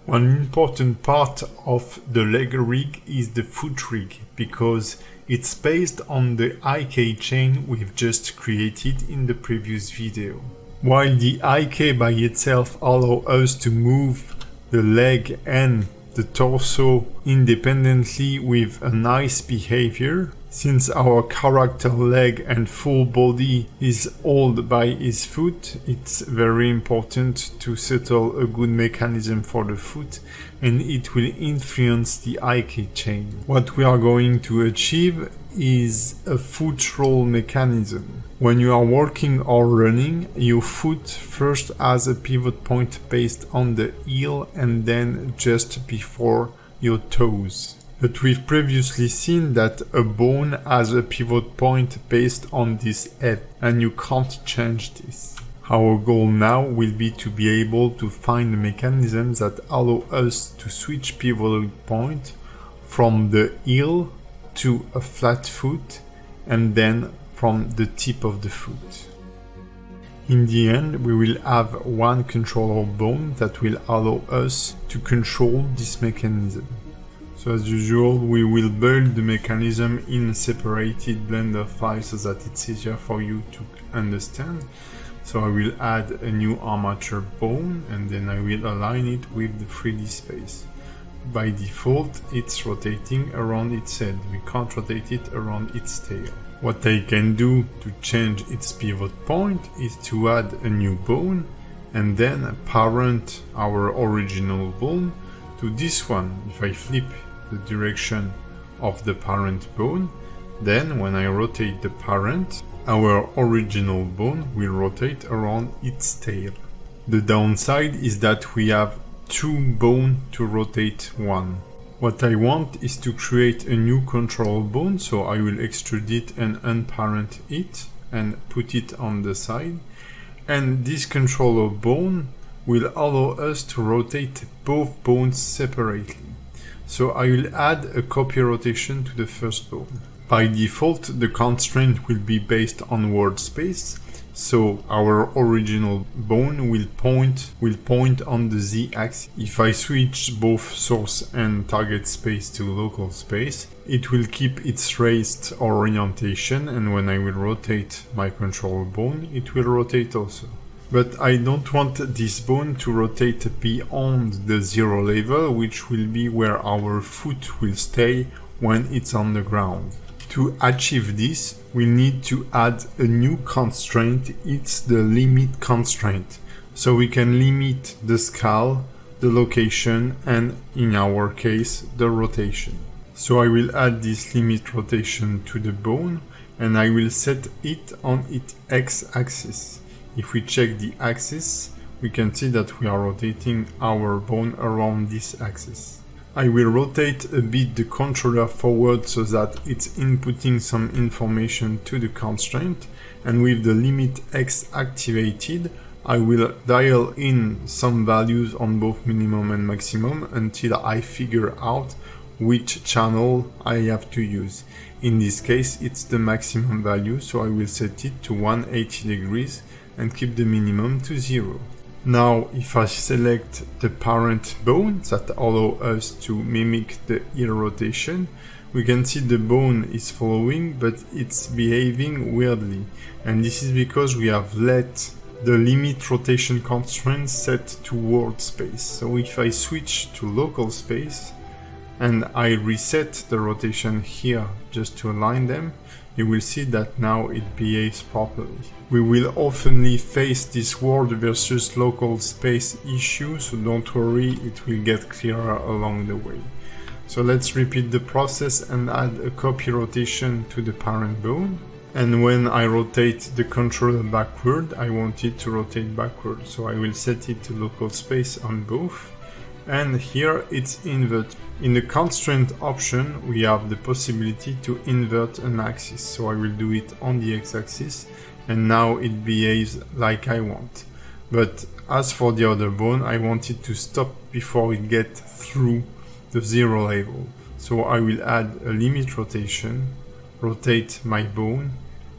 One important part of the leg rig is the foot rig, because it's based on the IK chain we've just created in the previous video. While the IK by itself allows us to move the leg and the torso independently with a nice behavior, since our character leg and full body is held by his foot, it's very important to settle a good mechanism for the foot, and it will influence the IK chain. What we are going to achieve is a foot roll mechanism. When you are walking or running, your foot first has a pivot point based on the heel and then just before your toes. But we've previously seen that a bone has a pivot point based on this head, and you can't change this. Our goal now will be to be able to find mechanisms that allow us to switch pivot point from the heel to a flat foot and then from the tip of the foot. In the end, we will have one controller bone that will allow us to control this mechanism. So as usual, we will build the mechanism in a separated Blender file so that it's easier for you to understand. So I will add a new armature bone and then I will align it with the 3D space. By default, it's rotating around its head. We can't rotate it around its tail. What I can do to change its pivot point is to add a new bone and then parent our original bone to this one. If I flip the direction of the parent bone, then when I rotate the parent, our original bone will rotate around its tail. The downside is that we have two bones to rotate one. What I want is to create a new control bone, so I will extrude it and unparent it and put it on the side. And this controller bone will allow us to rotate both bones separately. So I will add a copy rotation to the first bone. By default, the constraint will be based on world space, so our original bone will point on the z-axis. If I switch both source and target space to local space, it will keep its raised orientation, and when I will rotate my control bone, it will rotate also. But I don't want this bone to rotate beyond the 0 level, which will be where our foot will stay when it's on the ground. To achieve this, we need to add a new constraint. It's the limit constraint. So we can limit the scale, the location, and in our case, the rotation. So I will add this limit rotation to the bone and I will set it on its x-axis. If we check the axis, we can see that we are rotating our bone around this axis. I will rotate a bit the controller forward so that it's inputting some information to the constraint, and with the limit x activated, I will dial in some values on both minimum and maximum until I figure out which channel I have to use. In this case, it's the maximum value, so I will set it to 180 degrees and keep the minimum to 0. Now, if I select the parent bone that allow us to mimic the heel rotation, we can see the bone is following, but it's behaving weirdly. And this is because we have let the limit rotation constraint set to world space. So if I switch to local space and I reset the rotation here just to align them, you will see that now it behaves properly. We will often face this world versus local space issue, so don't worry, it will get clearer along the way. So let's repeat the process and add a copy rotation to the parent bone. And when I rotate the controller backward, I want it to rotate backward, so I will set it to local space on both. And here it's invert. In the constraint option, we have the possibility to invert an axis. So I will do it on the x-axis, and now it behaves like I want. But as for the other bone, I want it to stop before it gets through the 0 level. So I will add a limit rotation, rotate my bone,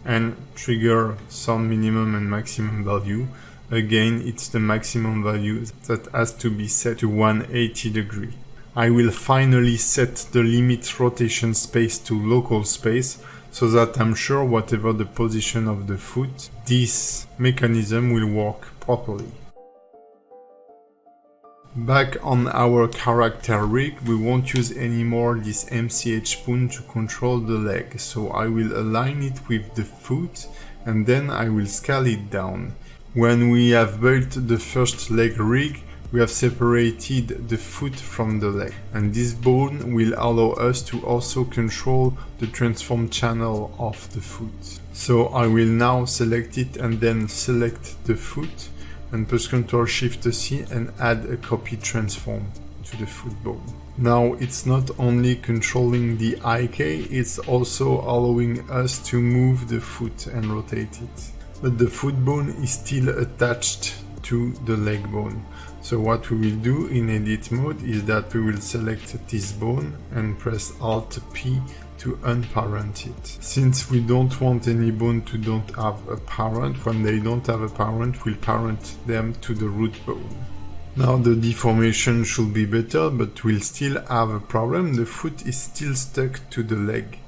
and trigger some minimum and maximum value Again, it's the maximum value that has to be set to 180 degrees. I will finally set the limit rotation space to local space so that I'm sure whatever the position of the foot, this mechanism will work properly. Back on our character rig, we won't use anymore this MCH spoon to control the leg, so I will align it with the foot and then I will scale it down. When we have built the first leg rig, we have separated the foot from the leg, and this bone will allow us to also control the transform channel of the foot. So I will now select it and then select the foot and press Ctrl Shift C and add a copy transform to the foot bone. Now it's not only controlling the IK, it's also allowing us to move the foot and rotate it. But the foot bone is still attached to the leg bone. So what we will do in edit mode is that we will select this bone and press Alt P to unparent it. Since we don't want any bone to don't have a parent, when they don't have a parent, we'll parent them to the root bone. Now the deformation should be better, but we'll still have a problem. The foot is still stuck to the leg.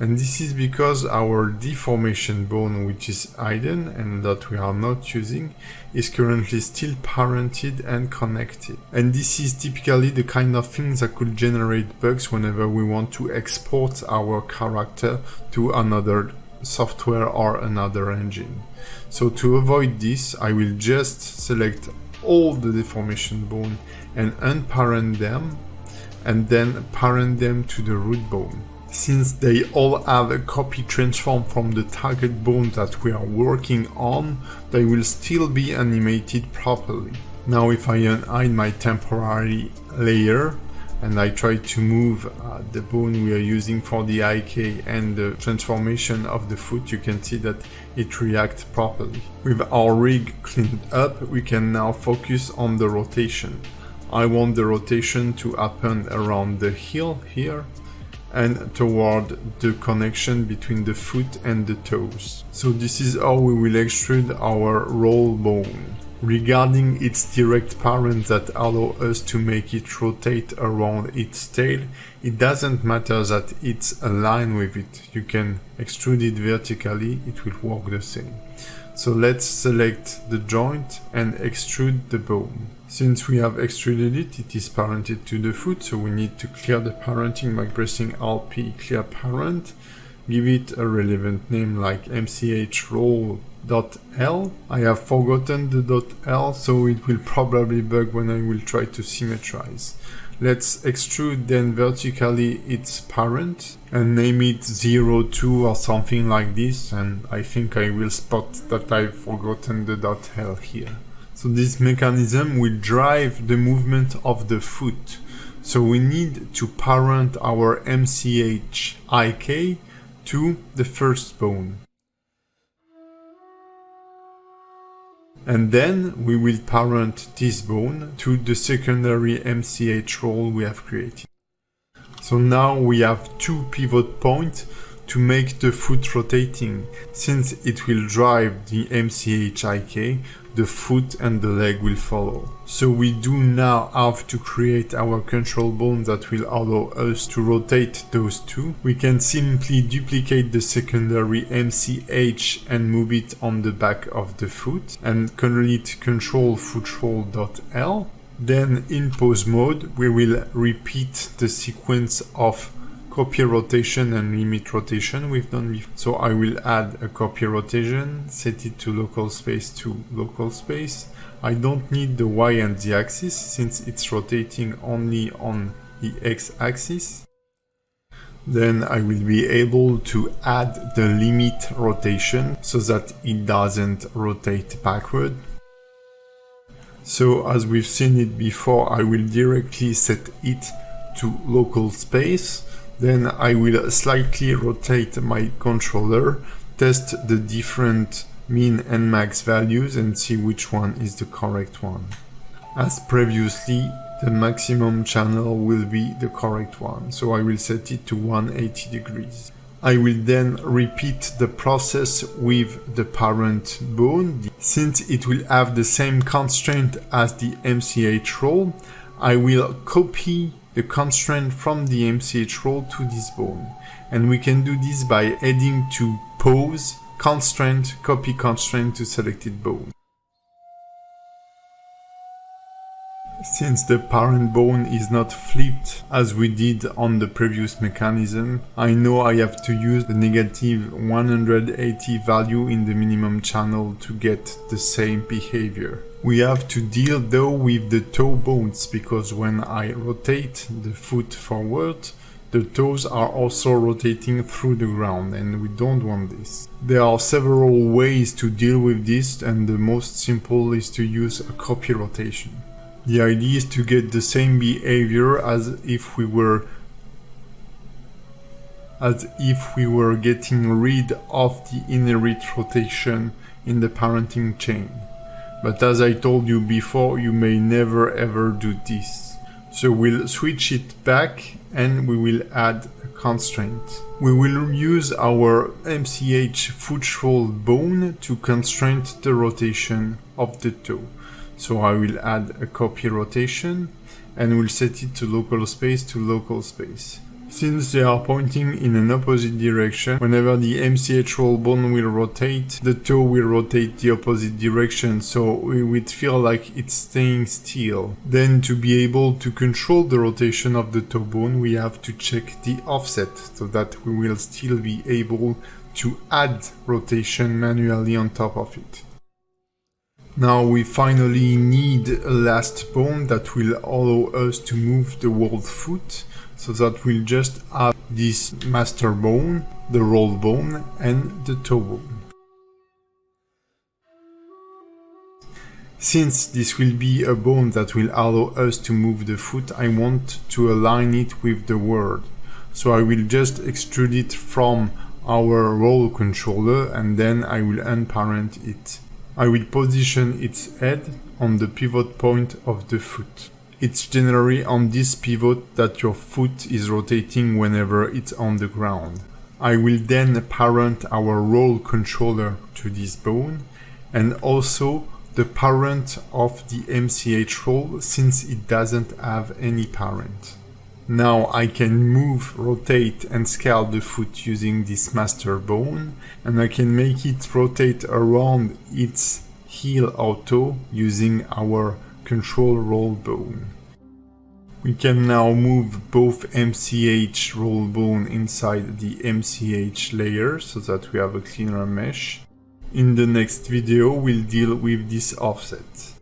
And this is because our deformation bone, which is hidden and that we are not using, is currently still parented and connected. And this is typically the kind of things that could generate bugs whenever we want to export our character to another software or another engine. So to avoid this, I will just select all the deformation bone and unparent them and then parent them to the root bone. Since they all have a copy transform from the target bone that we are working on, they will still be animated properly. Now if I unhide my temporary layer and I try to move the bone we are using for the IK and the transformation of the foot, you can see that it reacts properly. With our rig cleaned up, we can now focus on the rotation. I want the rotation to happen around the heel here and toward the connection between the foot and the toes. So this is how we will extrude our roll bone. Regarding its direct parents that allow us to make it rotate around its tail, it doesn't matter that it's aligned with it. You can extrude it vertically, it will work the same. So let's select the joint and extrude the bone. Since we have extruded it, it is parented to the foot, so we need to clear the parenting by pressing Alt P, clear parent, give it a relevant name like MCH roll.L. I have forgotten the .L, so it will probably bug when I will try to symmetrize. Let's extrude then vertically its parent and name it 02 or something like this, and I think I will spot that I've forgotten the .L here. So this mechanism will drive the movement of the foot. So we need to parent our MCH IK to the first bone. And then we will parent this bone to the secondary MCH roll we have created. So now we have two pivot points to make the foot rotating. Since it will drive the MCH IK, the foot and the leg will follow. So we do now have to create our control bone that will allow us to rotate those two. We can simply duplicate the secondary MCH and move it on the back of the foot and call it control foot roll.L. Then in pose mode, we will repeat the sequence of copy rotation and limit rotation we've done before. So I will add a copy rotation, set it to local space to local space. I don't need the Y and Z axis since it's rotating only on the X axis. Then I will be able to add the limit rotation so that it doesn't rotate backward. So as we've seen it before, I will directly set it to local space. Then I will slightly rotate my controller, test the different min and max values and see which one is the correct one. As previously, the maximum channel will be the correct one, so I will set it to 180 degrees. I will then repeat the process with the parent bone. Since it will have the same constraint as the MCH roll, I will copy the constraint from the MCH roll to this bone. And we can do this by adding to pose, constraint, copy constraint to selected bone. Since the parent bone is not flipped as we did on the previous mechanism, I know I have to use the negative 180 value in the minimum channel to get the same behavior. We have to deal though with the toe bones, because when I rotate the foot forward, the toes are also rotating through the ground, and we don't want this. There are several ways to deal with this, and the most simple is to use a copy rotation. The idea is to get the same behavior as if we were getting rid of the inherit rotation in the parenting chain. But as I told you before, you may never ever do this. So we'll switch it back and we will add a constraint. We will use our MCH foot roll bone to constrain the rotation of the toe. So I will add a copy rotation and we'll set it to local space to local space. Since they are pointing in an opposite direction, whenever the MCH roll bone will rotate, the toe will rotate the opposite direction, so we would feel like it's staying still. Then to be able to control the rotation of the toe bone, we have to check the offset so that we will still be able to add rotation manually on top of it. Now we finally need a last bone that will allow us to move the whole foot, so that we'll just have this master bone, the roll bone, and the toe bone. Since this will be a bone that will allow us to move the foot, I want to align it with the word. So I will just extrude it from our roll controller and then I will unparent it. I will position its head on the pivot point of the foot. It's generally on this pivot that your foot is rotating whenever it's on the ground. I will then parent our roll controller to this bone and also the parent of the MCH roll, since it doesn't have any parent. Now I can move, rotate and scale the foot using this master bone, and I can make it rotate around its heel or toe using our control roll bone. We can now move both MCH roll bone inside the MCH layer so that we have a cleaner mesh. In the next video we'll deal with this offset.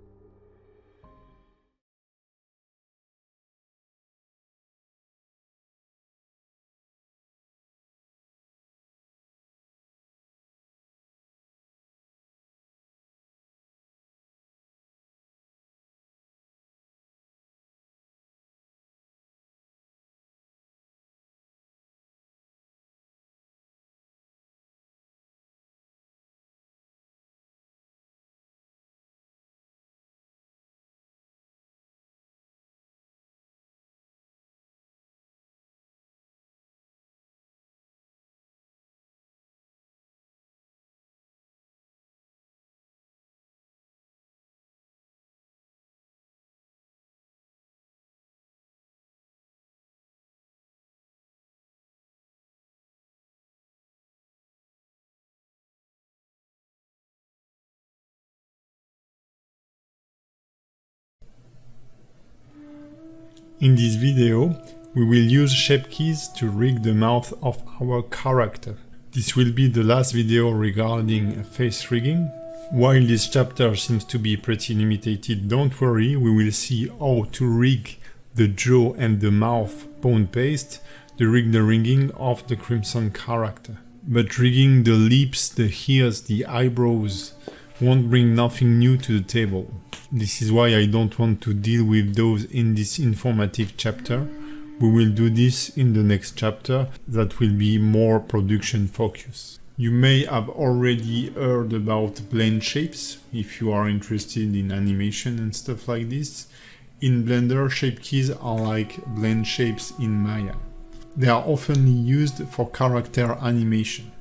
In this video, we will use shape keys to rig the mouth of our character. This will be the last video regarding face rigging. While this chapter seems to be pretty limited, don't worry, we will see how to rig the jaw and the mouth bone paste to rig the rigging of the Crimson character. But rigging the lips, the ears, the eyebrows won't bring nothing new to the table. This is why I don't want to deal with those in this informative chapter. We will do this in the next chapter that will be more production focused. You may have already heard about blend shapes if you are interested in animation and stuff like this. In Blender, shape keys are like blend shapes in Maya. They are often used for character animation.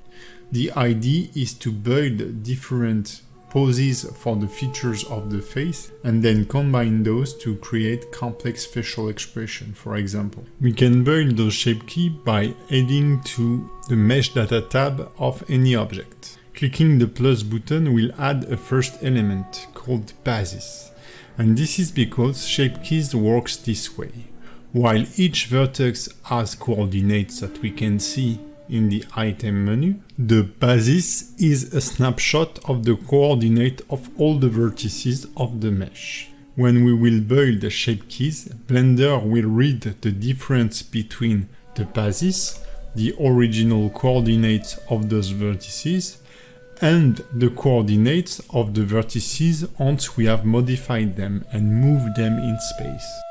The idea is to build different poses for the features of the face and then combine those to create complex facial expression, for example. We can build those shape keys by adding to the Mesh Data tab of any object. Clicking the plus button will add a first element called basis. And this is because shape keys works this way. While each vertex has coordinates that we can see in the item menu, the basis is a snapshot of the coordinate of all the vertices of the mesh. When we will build the shape keys, Blender will read the difference between the basis, the original coordinates of those vertices, and the coordinates of the vertices once we have modified them and moved them in space.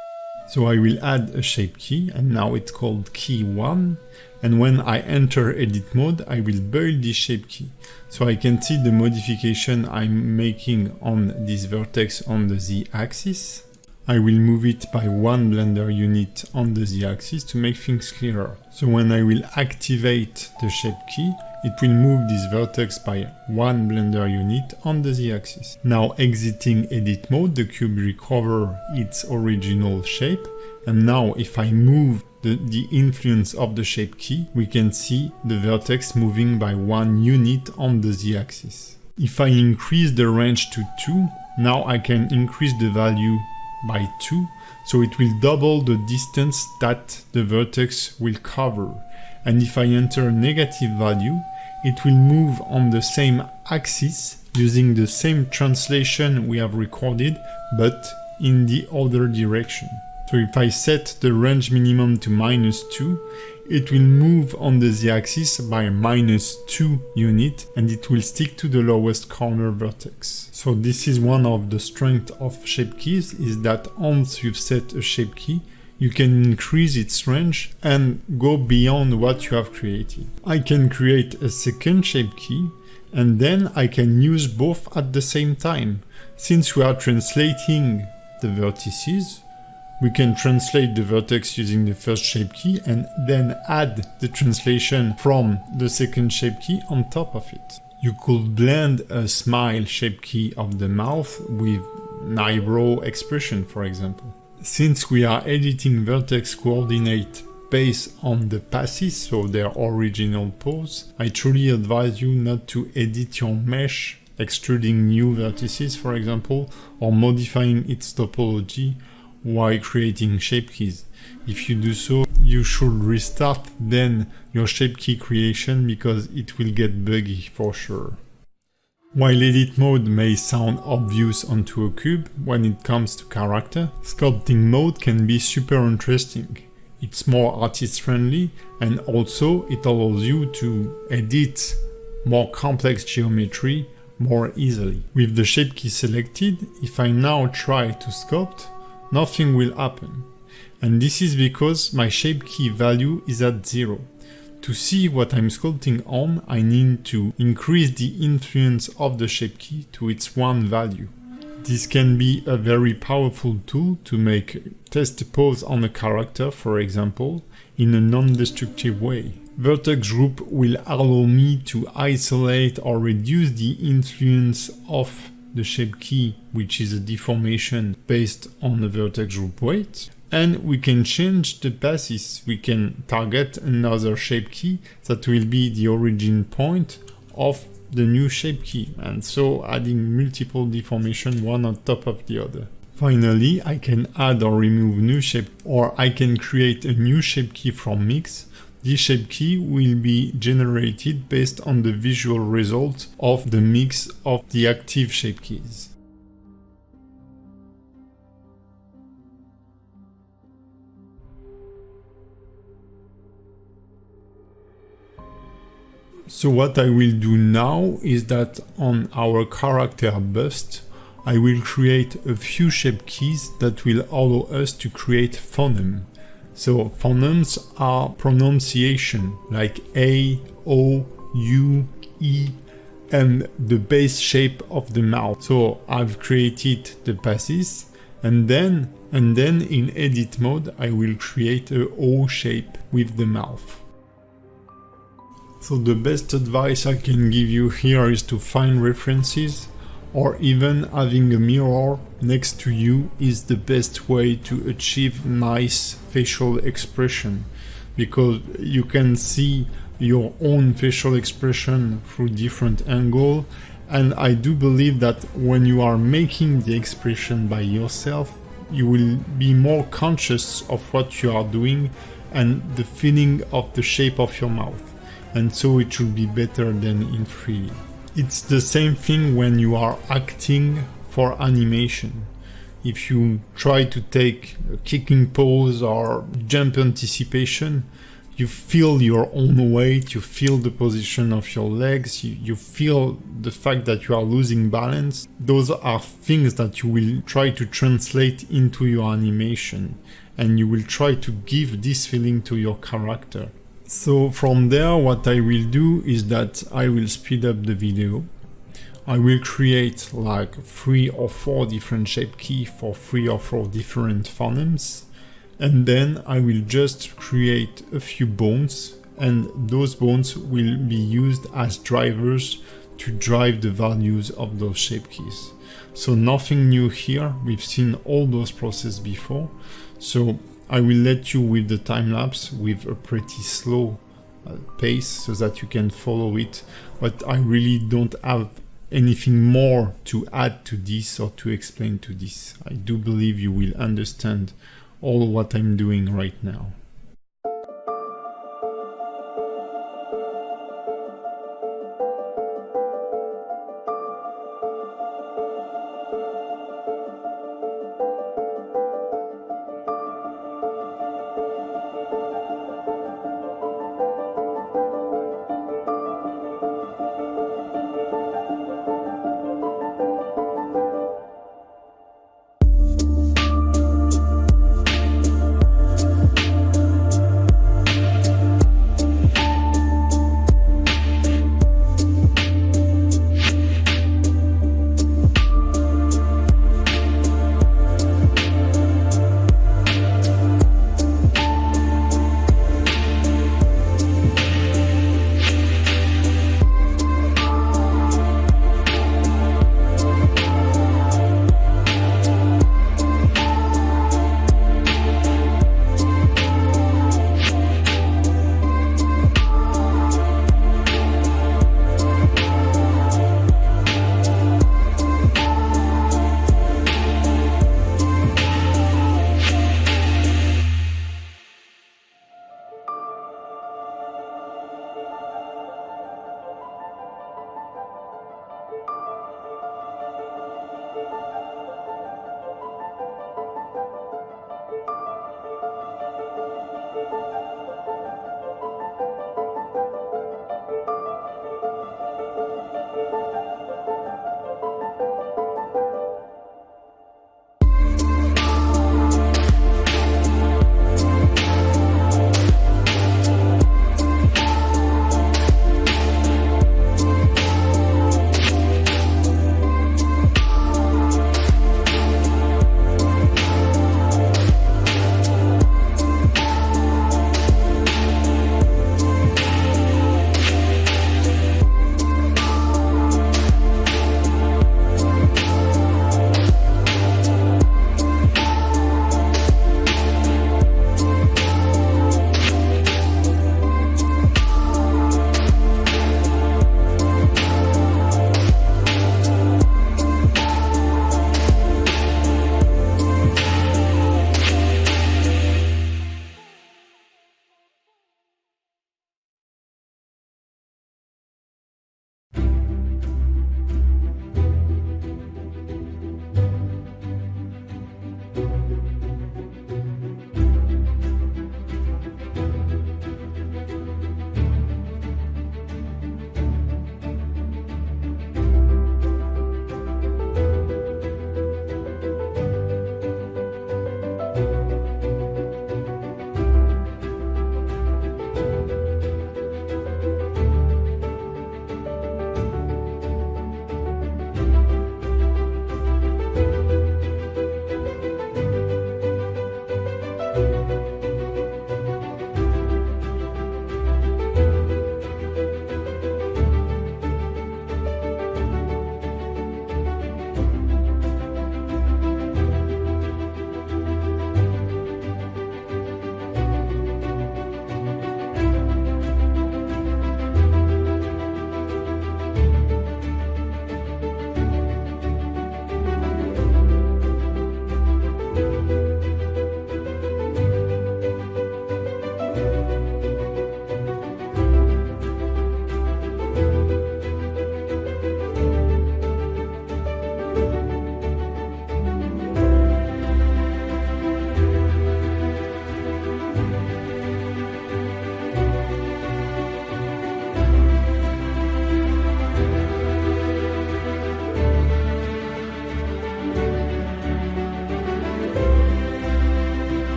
So I will add a shape key, and now it's called key 1. And when I enter edit mode, I will build this shape key. So I can see the modification I'm making on this vertex on the z-axis. I will move it by 1 Blender unit on the z-axis to make things clearer. So when I will activate the shape key, it will move this vertex by 1 Blender unit on the z-axis. Now exiting edit mode, the cube recovers its original shape. And now if I move the influence of the shape key, we can see the vertex moving by 1 unit on the z-axis. If I increase the range to 2, now I can increase the value by 2, so it will double the distance that the vertex will cover. And if I enter negative value, it will move on the same axis using the same translation we have recorded, but in the other direction. So if I set the range minimum to -2, it will move on the z-axis by -2 unit, and it will stick to the lowest corner vertex. So this is one of the strengths of shape keys, is that once you've set a shape key, you can increase its range and go beyond what you have created. I can create a second shape key, and then I can use both at the same time. Since we are translating the vertices, we can translate the vertex using the first shape key and then add the translation from the second shape key on top of it. You could blend a smile shape key of the mouth with an eyebrow expression, for example. Since we are editing vertex coordinate based on the passes, so their original pose, I truly advise you not to edit your mesh, extruding new vertices, for example, or modifying its topology while creating shape keys. If you do so, you should restart then your shape key creation, because it will get buggy for sure. While edit mode may sound obvious onto a cube, when it comes to character, sculpting mode can be super interesting. It's more artist friendly, and also it allows you to edit more complex geometry more easily. With the shape key selected, if I now try to sculpt, nothing will happen. And this is because my shape key value is at 0. To see what I'm sculpting on, I need to increase the influence of the shape key to its 1 value. This can be a very powerful tool to test a pose on a character, for example, in a non-destructive way. Vertex group will allow me to isolate or reduce the influence of the shape key, which is a deformation based on the vertex group weight. And we can change the basis. We can target another shape key that will be the origin point of the new shape key, and so adding multiple deformation one on top of the other. Finally, I can add or remove new shape, or I can create a new shape key from mix. This shape key will be generated based on the visual result of the mix of the active shape keys. So what I will do now is that on our character bust, I will create a few shape keys that will allow us to create phoneme. So phonemes are pronunciation like A, O, U, E, and the base shape of the mouth. So I've created the basis, And then in edit mode, I will create a O shape with the mouth. So the best advice I can give you here is to find references, or even having a mirror next to you is the best way to achieve nice facial expression, because you can see your own facial expression through different angles. And I do believe that when you are making the expression by yourself, you will be more conscious of what you are doing and the feeling of the shape of your mouth. And so it should be better than in 3D. It's the same thing when you are acting for animation. If you try to take a kicking pose or jump anticipation, you feel your own weight, you feel the position of your legs, you feel the fact that you are losing balance. Those are things that you will try to translate into your animation, and you will try to give this feeling to your character. So from there, what I will do is that I will speed up the video. I will create like 3 or 4 different shape keys for 3 or 4 different phonemes. And then I will just create a few bones, and those bones will be used as drivers to drive the values of those shape keys. So nothing new here, we've seen all those processes before. So I will let you with the time lapse with a pretty slow pace so that you can follow it, but I really don't have anything more to add to this or to explain to this. I do believe you will understand all what I'm doing right now.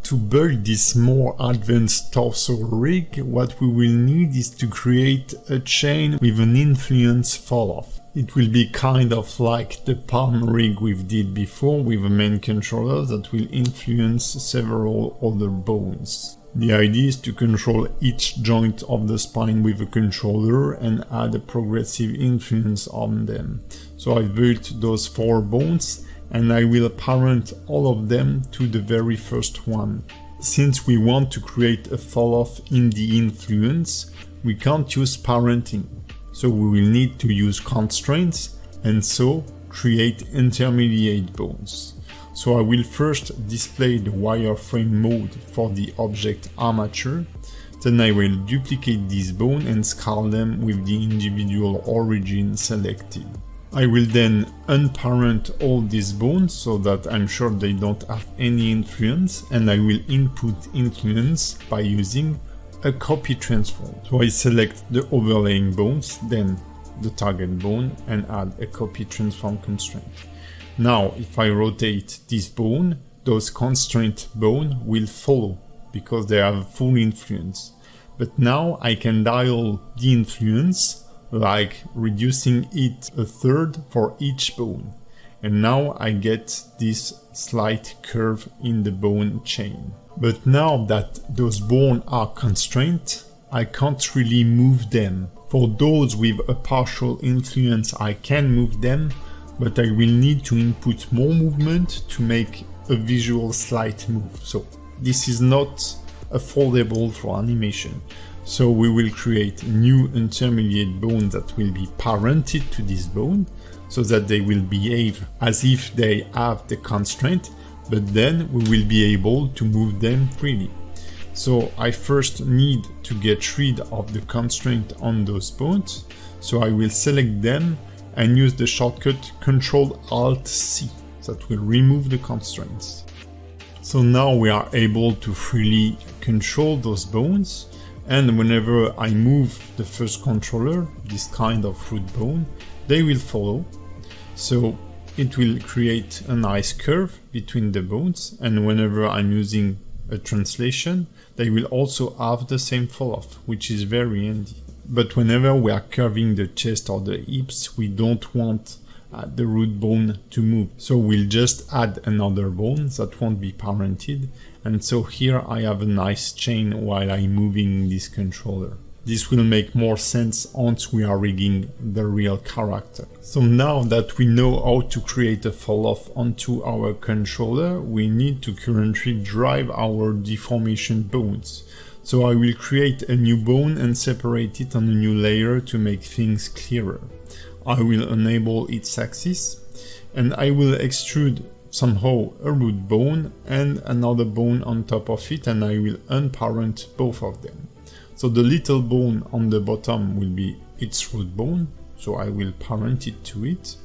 To build this more advanced torso rig, what we will need is to create a chain with an influence fall-off. It will be kind of like the palm rig we did before with a main controller that will influence several other bones. The idea is to control each joint of the spine with a controller and add a progressive influence on them. So I built those 4 bones and I will parent all of them to the very first one. Since we want to create a fall-off in the influence, we can't use parenting. So we will need to use constraints and so create intermediate bones. So I will first display the wireframe mode for the object armature, then I will duplicate this bone and scale them with the individual origin selected. I will then unparent all these bones so that I'm sure they don't have any influence, and I will input influence by using a copy transform. So I select the overlaying bones, then the target bone, and add a copy transform constraint. Now, if I rotate this bone, those constraint bone will follow because they have full influence. But now I can dial the influence, like reducing it a third for each bone. And now I get this slight curve in the bone chain. But now that those bones are constrained, I can't really move them. For those with a partial influence, I can move them, but I will need to input more movement to make a visual slight move. So this is not affordable for animation. So we will create a new intermediate bone that will be parented to this bone so that they will behave as if they have the constraint, but then we will be able to move them freely. So I first need to get rid of the constraint on those bones. So I will select them and use the shortcut Ctrl-Alt-C that will remove the constraints. So now we are able to freely control those bones, and whenever I move the first controller, this kind of root bone, they will follow. So it will create a nice curve between the bones, and whenever I'm using a translation, they will also have the same fall-off, which is very handy. But whenever we are curving the chest or the hips, we don't want the root bone to move. So we'll just add another bone that won't be parented. And so here I have a nice chain while I'm moving this controller. This will make more sense once we are rigging the real character. So now that we know how to create a fall-off onto our controller, we need to currently drive our deformation bones. So I will create a new bone and separate it on a new layer to make things clearer. I will enable its axis and I will extrude somehow a root bone and another bone on top of it, and I will unparent both of them. So the little bone on the bottom will be its root bone, so I will parent it to it.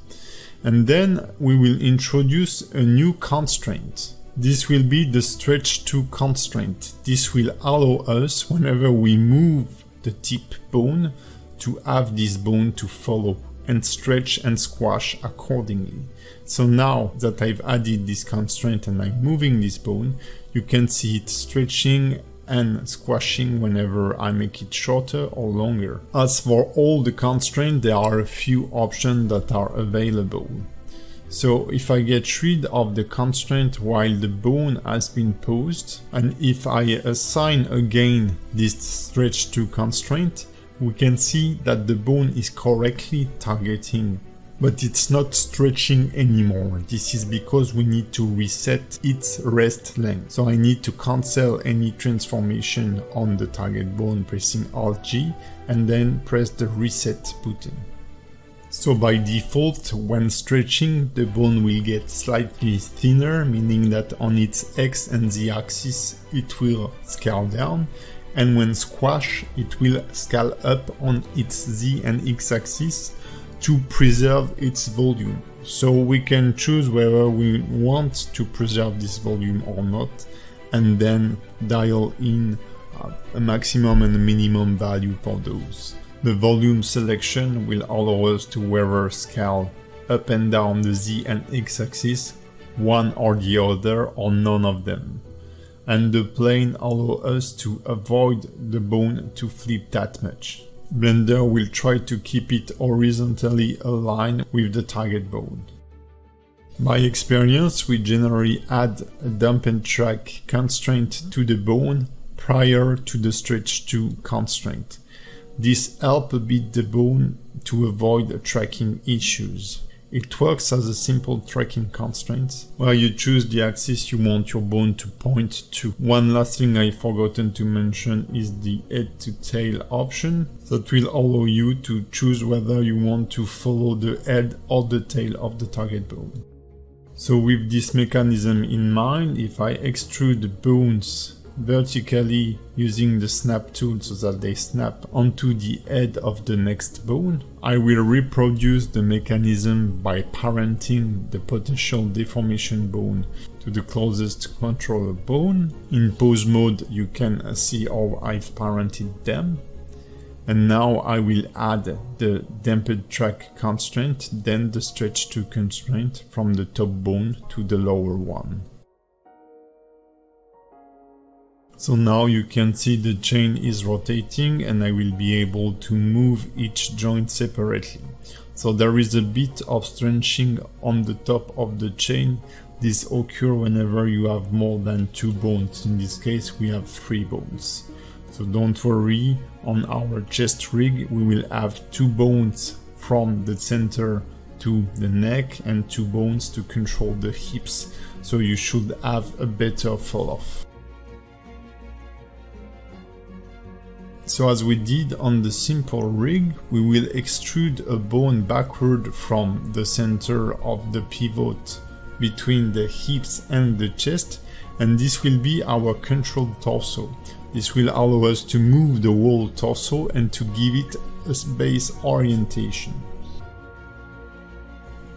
And then we will introduce a new constraint. This will be the stretch to constraint. This will allow us, whenever we move the tip bone, to have this bone to follow and stretch and squash accordingly. So now that I've added this constraint and I'm moving this bone, you can see it stretching and squashing whenever I make it shorter or longer. As for all the constraints, there are a few options that are available. So if I get rid of the constraint while the bone has been posed, and if I assign again this stretch to constraint, we can see that the bone is correctly targeting, but it's not stretching anymore. This is because we need to reset its rest length. So I need to cancel any transformation on the target bone pressing Alt-G and then press the reset button. So by default, when stretching, the bone will get slightly thinner, meaning that on its X and Z axis it will scale down, and when squash it will scale up on its Z and X axis to preserve its volume. So we can choose whether we want to preserve this volume or not, and then dial in a maximum and a minimum value for those. The volume selection will allow us to whether scale up and down the Z and X axis, one or the other, or none of them. and the plane allows us to avoid the bone to flip that much. Blender will try to keep it horizontally aligned with the target bone. By experience, we generally add a dump and track constraint to the bone prior to the stretch to constraint. This helps a bit the bone to avoid tracking issues. It works as a simple tracking constraint where you choose the axis you want your bone to point to. One last thing I forgotten to mention is the head to tail option that will allow you to choose whether you want to follow the head or the tail of the target bone. So with this mechanism in mind, if I extrude bones vertically using the snap tool so that they snap onto the head of the next bone, I will reproduce the mechanism by parenting the potential deformation bone to the closest controller bone. In pose mode you can see how I've parented them. And now I will add the damped track constraint, then the stretch to constraint from the top bone to the lower one. So now you can see the chain is rotating and I will be able to move each joint separately. So there is a bit of stretching on the top of the chain. This occurs whenever you have more than 2 bones. In this case we have 3 bones. So don't worry, on our chest rig we will have 2 bones from the center to the neck and 2 bones to control the hips. So you should have a better fall off. So as we did on the simple rig, we will extrude a bone backward from the center of the pivot between the hips and the chest, and this will be our control torso. This will allow us to move the whole torso and to give it a base orientation.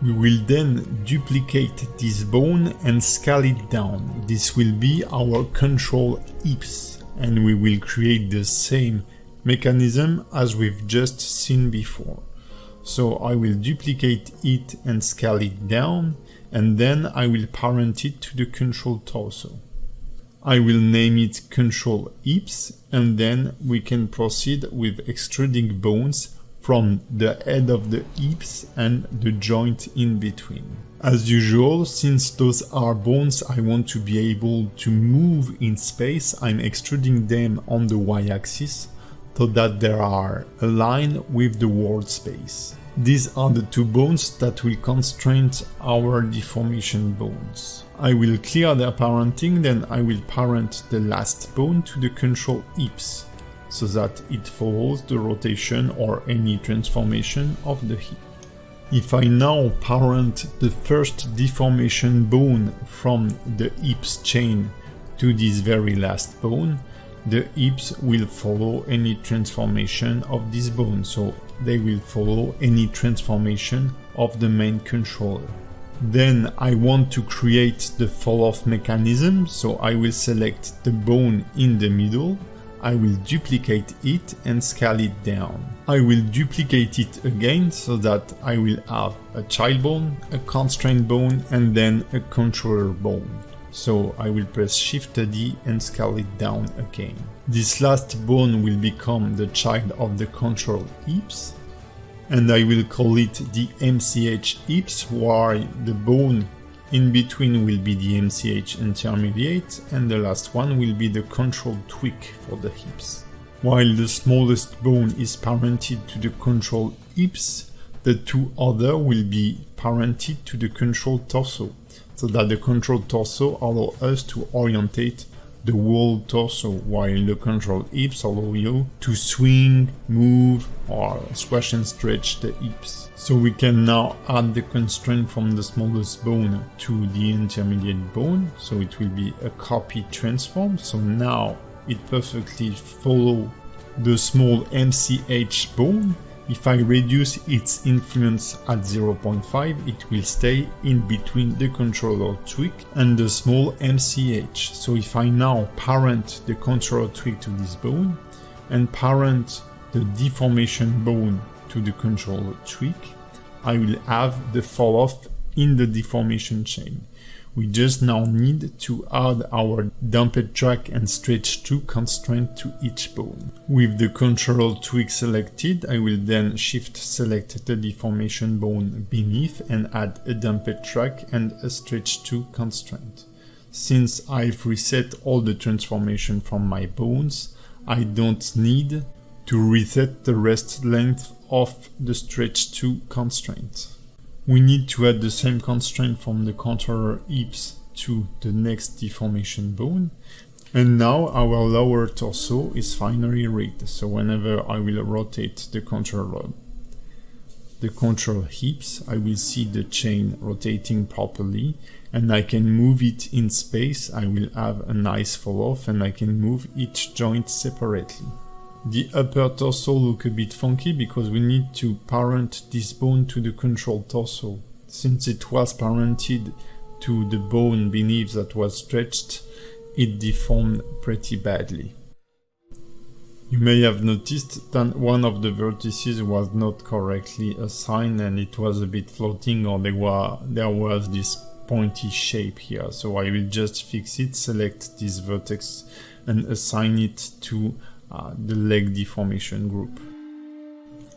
We will then duplicate this bone and scale it down. This will be our control hips, and we will create the same mechanism as we've just seen before. So I will duplicate it and scale it down, and then I will parent it to the control torso. I will name it control hips, and then we can proceed with extruding bones from the head of the hips and the joint in between. As usual, since those are bones I want to be able to move in space, I'm extruding them on the y-axis so that they are aligned with the world space. These are the 2 bones that will constrain our deformation bones. I will clear their parenting, then I will parent the last bone to the control hips, so that it follows the rotation or any transformation of the hip. If I now parent the first deformation bone from the hips chain to this very last bone, the hips will follow any transformation of this bone, so they will follow any transformation of the main controller. Then I want to create the fall off mechanism, so I will select the bone in the middle, I will duplicate it and scale it down. I will duplicate it again so that I will have a child bone, a constraint bone, and then a controller bone. So I will press Shift D and scale it down again. This last bone will become the child of the control hips, and I will call it the MCH hips, while the bone in between will be the MCH intermediate, and the last one will be the control tweak for the hips. While the smallest bone is parented to the control hips, the 2 other will be parented to the control torso, so that the control torso allows us to orientate the whole torso, while the control hips allow you to swing, move, or squash and stretch the hips. So we can now add the constraint from the smallest bone to the intermediate bone, so it will be a copy transform. So now it perfectly follows the small MCH bone. If I reduce its influence at 0.5, it will stay in between the controller tweak and the small MCH. So if I now parent the controller tweak to this bone and parent the deformation bone to the controller tweak, I will have the fall off in the deformation chain. We just now need to add our damped track and stretch 2 constraint to each bone. With the control tweak selected, I will then shift select the deformation bone beneath and add a damped track and a stretch 2 constraint. Since I've reset all the transformation from my bones, I don't need to reset the rest length of the stretch 2 constraint. We need to add the same constraint from the controller hips to the next deformation bone. And now our lower torso is finally rigged, so whenever I will rotate the control hips, I will see the chain rotating properly, and I can move it in space. I will have a nice fall off, and I can move each joint separately. The upper torso look a bit funky because we need to parent this bone to the control torso. Since it was parented to the bone beneath that was stretched, it deformed pretty badly. You may have noticed that one of the vertices was not correctly assigned and it was a bit floating, or there was this pointy shape here. So I will just fix it, select this vertex and assign it to the leg deformation group.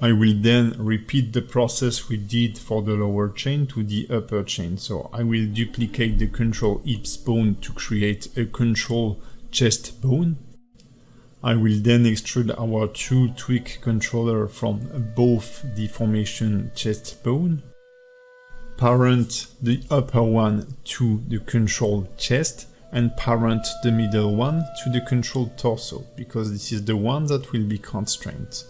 I will then repeat the process we did for the lower chain to the upper chain. So I will duplicate the control hips bone to create a control chest bone. I will then extrude our 2 tweak controller from both deformation chest bone, parent the upper one to the control chest, and parent the middle one to the control torso, because this is the one that will be constrained.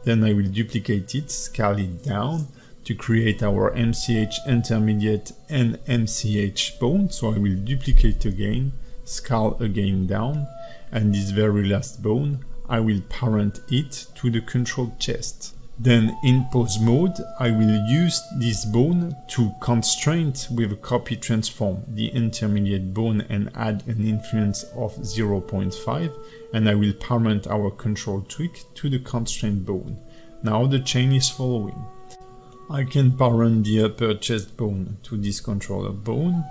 Then I will duplicate it, scale it down to create our MCH intermediate and MCH bone. So I will duplicate again, scale again down, and this very last bone, I will parent it to the control chest. Then in pose mode, I will use this bone to constrain with a copy transform the intermediate bone and add an influence of 0.5, and I will parent our control tweak to the constraint bone. Now the chain is following. I can parent the upper chest bone to this controller bone,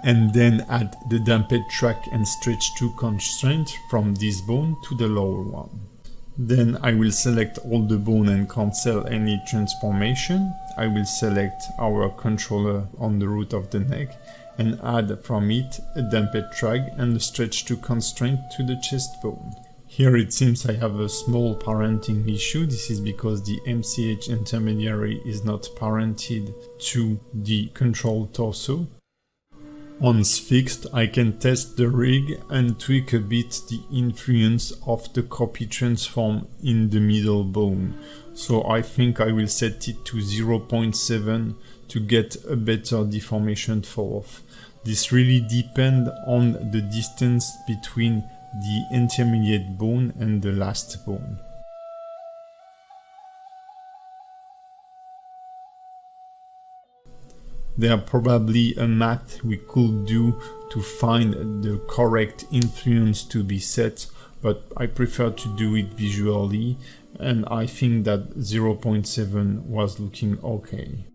and then add the damped track and stretch 2 constraint from this bone to the lower one. Then I will select all the bone and cancel any transformation. I will select our controller on the root of the neck and add from it a damped track and a stretch 2 constraint to the chest bone. Here it seems I have a small parenting issue. This is because the MCH intermediary is not parented to the control torso. Once fixed, I can test the rig and tweak a bit the influence of the copy transform in the middle bone. So I think I will set it to 0.7 to get a better deformation fall off. This really depends on the distance between the intermediate bone and the last bone. There are probably a math we could do to find the correct influence to be set, but I prefer to do it visually, and I think that 0.7 was looking okay.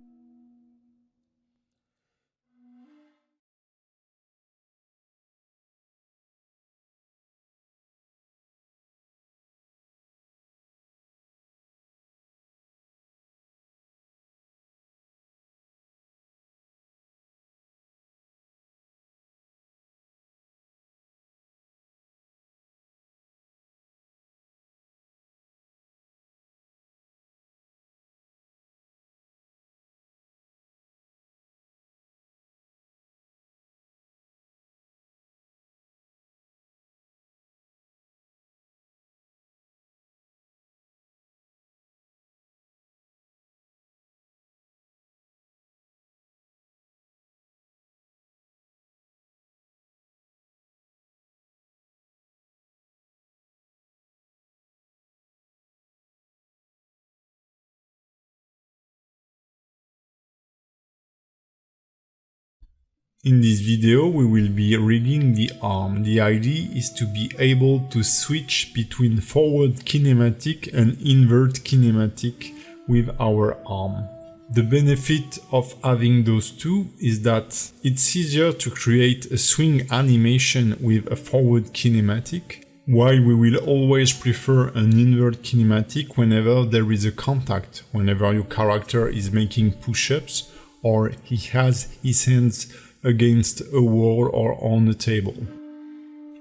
In this video we will be rigging the arm. The idea is to be able to switch between forward kinematic and invert kinematic with our arm. The benefit of having those two is that it's easier to create a swing animation with a forward kinematic, while we will always prefer an invert kinematic whenever there is a contact, whenever your character is making push-ups or he has his hands against a wall or on a table.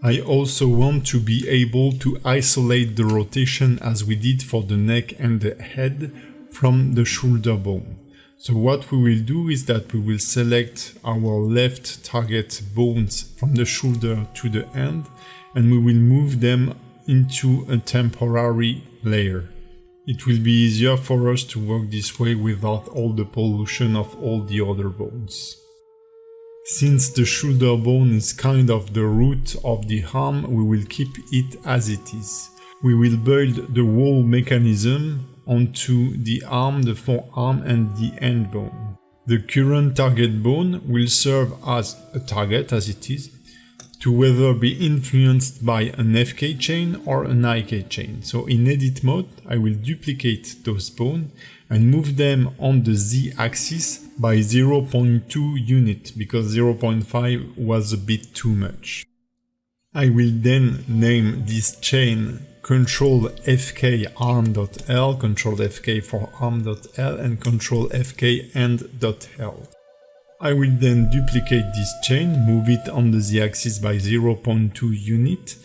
I also want to be able to isolate the rotation as we did for the neck and the head from the shoulder bone. So what we will do is that we will select our left target bones from the shoulder to the end, and we will move them into a temporary layer. It will be easier for us to work this way without all the pollution of all the other bones. Since the shoulder bone is kind of the root of the arm, we will keep it as it is. We will build the whole mechanism onto the arm, the forearm and the end bone. The current target bone will serve as a target as it is, to whether be influenced by an FK chain or an IK chain. So in edit mode, I will duplicate those bones and move them on the Z axis by 0.2 unit because 0.5 was a bit too much. I will then name this chain Control FK arm.l, Control FK for arm.l and Control FK end.l. I will then duplicate this chain, move it on the Z-axis by 0.2 unit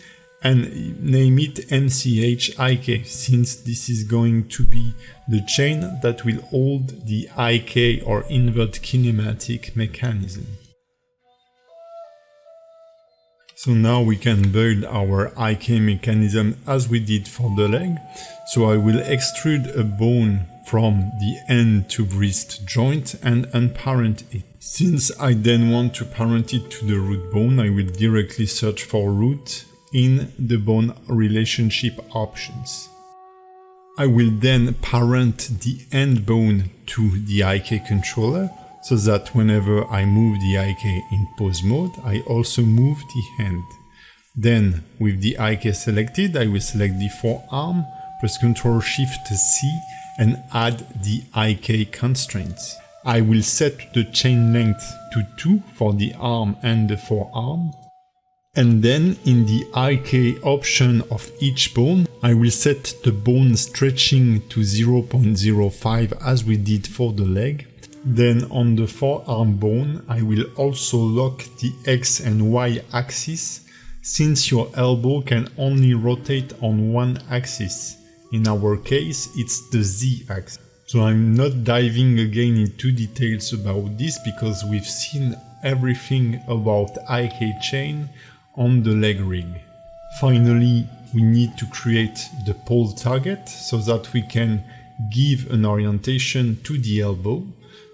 and name it MCHIK, since this is going to be the chain that will hold the IK or invert kinematic mechanism. So now we can build our IK mechanism as we did for the leg. So I will extrude a bone from the end to wrist joint and unparent it. Since I then want to parent it to the root bone, I will directly search for root in the bone relationship options. I will then parent the end bone to the IK controller, so that whenever I move the IK in pose mode, I also move the hand. Then, with the IK selected, I will select the forearm, press Ctrl-Shift-C and add the IK constraints. I will set the chain length to 2 for the arm and the forearm. And then in the IK option of each bone, I will set the bone stretching to 0.05 as we did for the leg. Then on the forearm bone, I will also lock the X and Y axis, since your elbow can only rotate on one axis. In our case, it's the Z axis. So I'm not diving again into details about this because we've seen everything about IK chain on the leg rig. Finally, we need to create the pole target so that we can give an orientation to the elbow.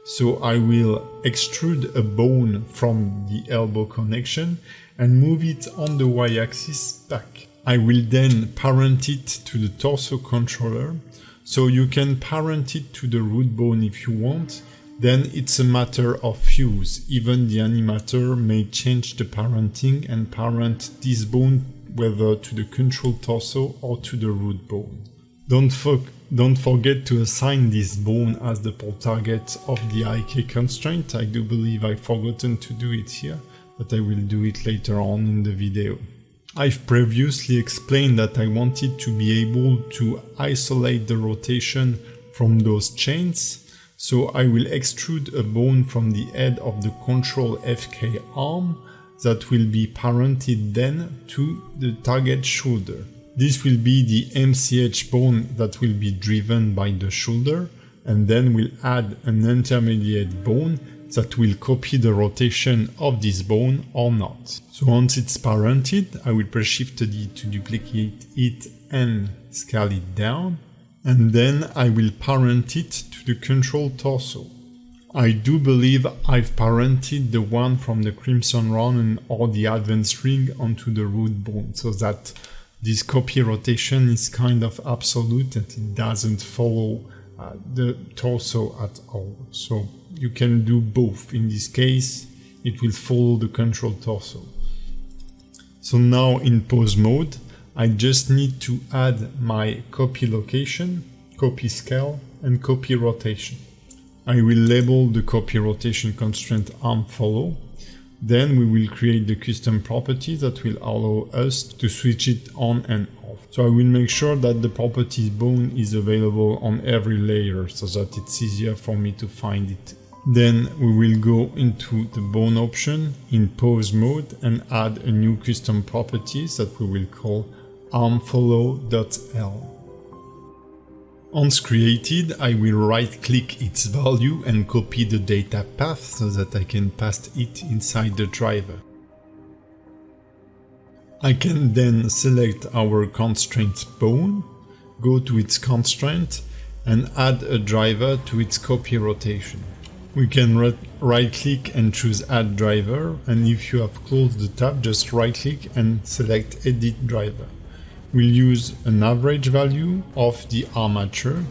So I will extrude a bone from the elbow connection and move it on the Y-axis back. I will then parent it to the torso controller. So you can parent it to the root bone if you want, then it's a matter of use. Even the animator may change the parenting and parent this bone whether to the control torso or to the root bone. Don't forget to assign this bone as the pole target of the IK constraint. I do believe I've forgotten to do it here, but I will do it later on in the video. I've previously explained that I wanted to be able to isolate the rotation from those chains, so I will extrude a bone from the head of the Control FK arm that will be parented then to the target shoulder. This will be the MCH bone that will be driven by the shoulder, and then we'll add an intermediate bone that will copy the rotation of this bone or not. So once it's parented, I will press Shift-D to duplicate it and scale it down, and then I will parent it to the control torso. I do believe I've parented the one from the Crimson Run or the Advanced Rig onto the root bone, so that this copy rotation is kind of absolute and it doesn't follow the torso at all. So you can do both. In this case, it will follow the control torso. So now in pose mode, I just need to add my copy location, copy scale, and copy rotation. I will label the copy rotation constraint armFollow. Then we will create the custom property that will allow us to switch it on and off. So I will make sure that the properties bone is available on every layer so that it's easier for me to find it. Then we will go into the bone option in pose mode and add a new custom properties that we will call armFollow.l. Once created, I will right-click its value and copy the data path so that I can paste it inside the driver. I can then select our constraint bone, go to its constraint and add a driver to its copy rotation. We can right-click and choose Add Driver, and if you have closed the tab, just right-click and select Edit Driver. We'll use an average value of the armature.